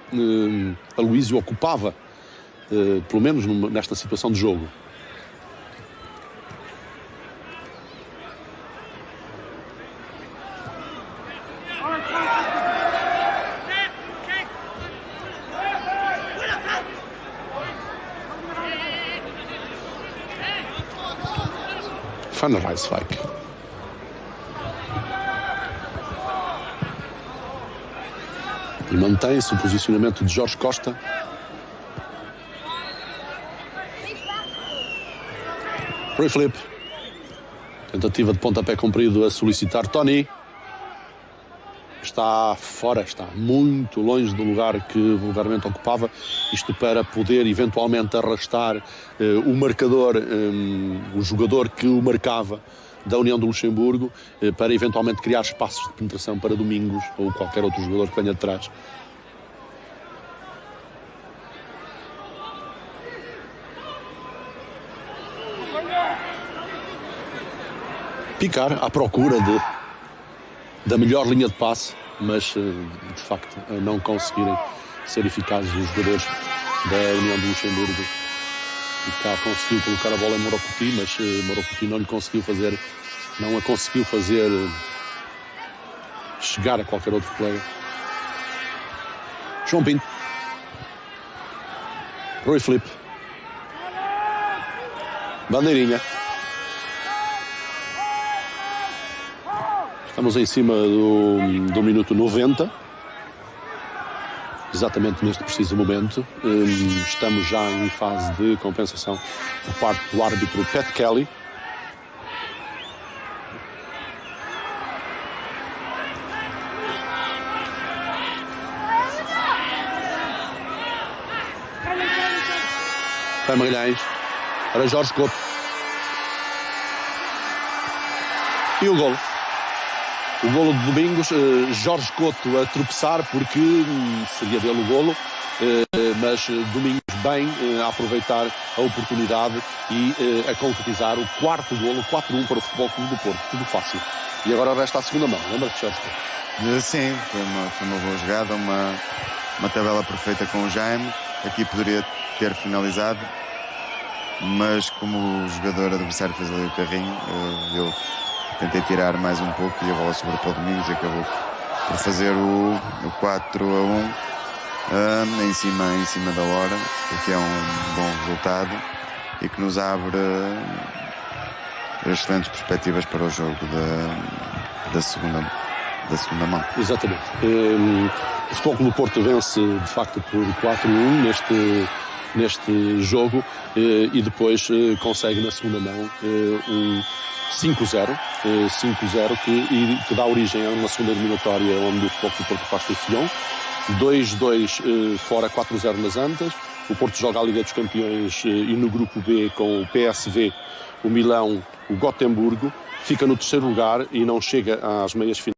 Aloísio ocupava, pelo menos nesta situação de jogo. Van Rijswijk. E mantém-se o posicionamento de Jorge Costa. Rui Filipe. Tentativa de pontapé comprido a solicitar Tony. Está fora, está muito longe do lugar que vulgarmente ocupava. Isto para poder eventualmente arrastar o marcador, o jogador que o marcava da União do Luxemburgo, para eventualmente criar espaços de penetração para Domingos ou qualquer outro jogador que venha de trás. Picar à procura da melhor linha de passe, mas de facto a não conseguirem ser eficazes os jogadores da União do Luxemburgo. E cá conseguiu colocar a bola em Morocoti, mas Morocoti não a conseguiu fazer chegar a qualquer outro colega. João Pinto. Rui Filipe. Bandeirinha. Estamos em cima do minuto 90, exatamente neste preciso momento. Estamos já em fase de compensação por parte do árbitro Pat Kelly. Vai Magalhães, para Jorge Couto. E o golo. O golo de Domingos, Jorge Couto a tropeçar porque seria dele o golo, mas Domingos bem a aproveitar a oportunidade e a concretizar o quarto golo, 4-1 para o Futebol Clube do Porto, tudo fácil. E agora resta a segunda mão, lembra-te, Jorge Couto? Sim, foi uma boa jogada, uma tabela perfeita com o Jaime. Aqui poderia ter finalizado, mas como o jogador adversário fez ali o carrinho, eu tentei tirar mais um pouco e a bola sobrepôs Domingos e acabou por fazer o 4-1 em cima da hora, o que é um bom resultado e que nos abre excelentes perspectivas para o jogo da segunda mão. Exatamente. O Futebol Clube do Porto vence de facto por 4-1 neste jogo e depois consegue na segunda mão um 5-0 que dá origem a uma segunda eliminatória onde o Futebol Clube do Porto faz com o Sion. 2-2 fora, 4-0 nas Antas. O Porto joga a Liga dos Campeões e no grupo B com o PSV, o Milão, o Gotemburgo. Fica no terceiro lugar e não chega às meias finais.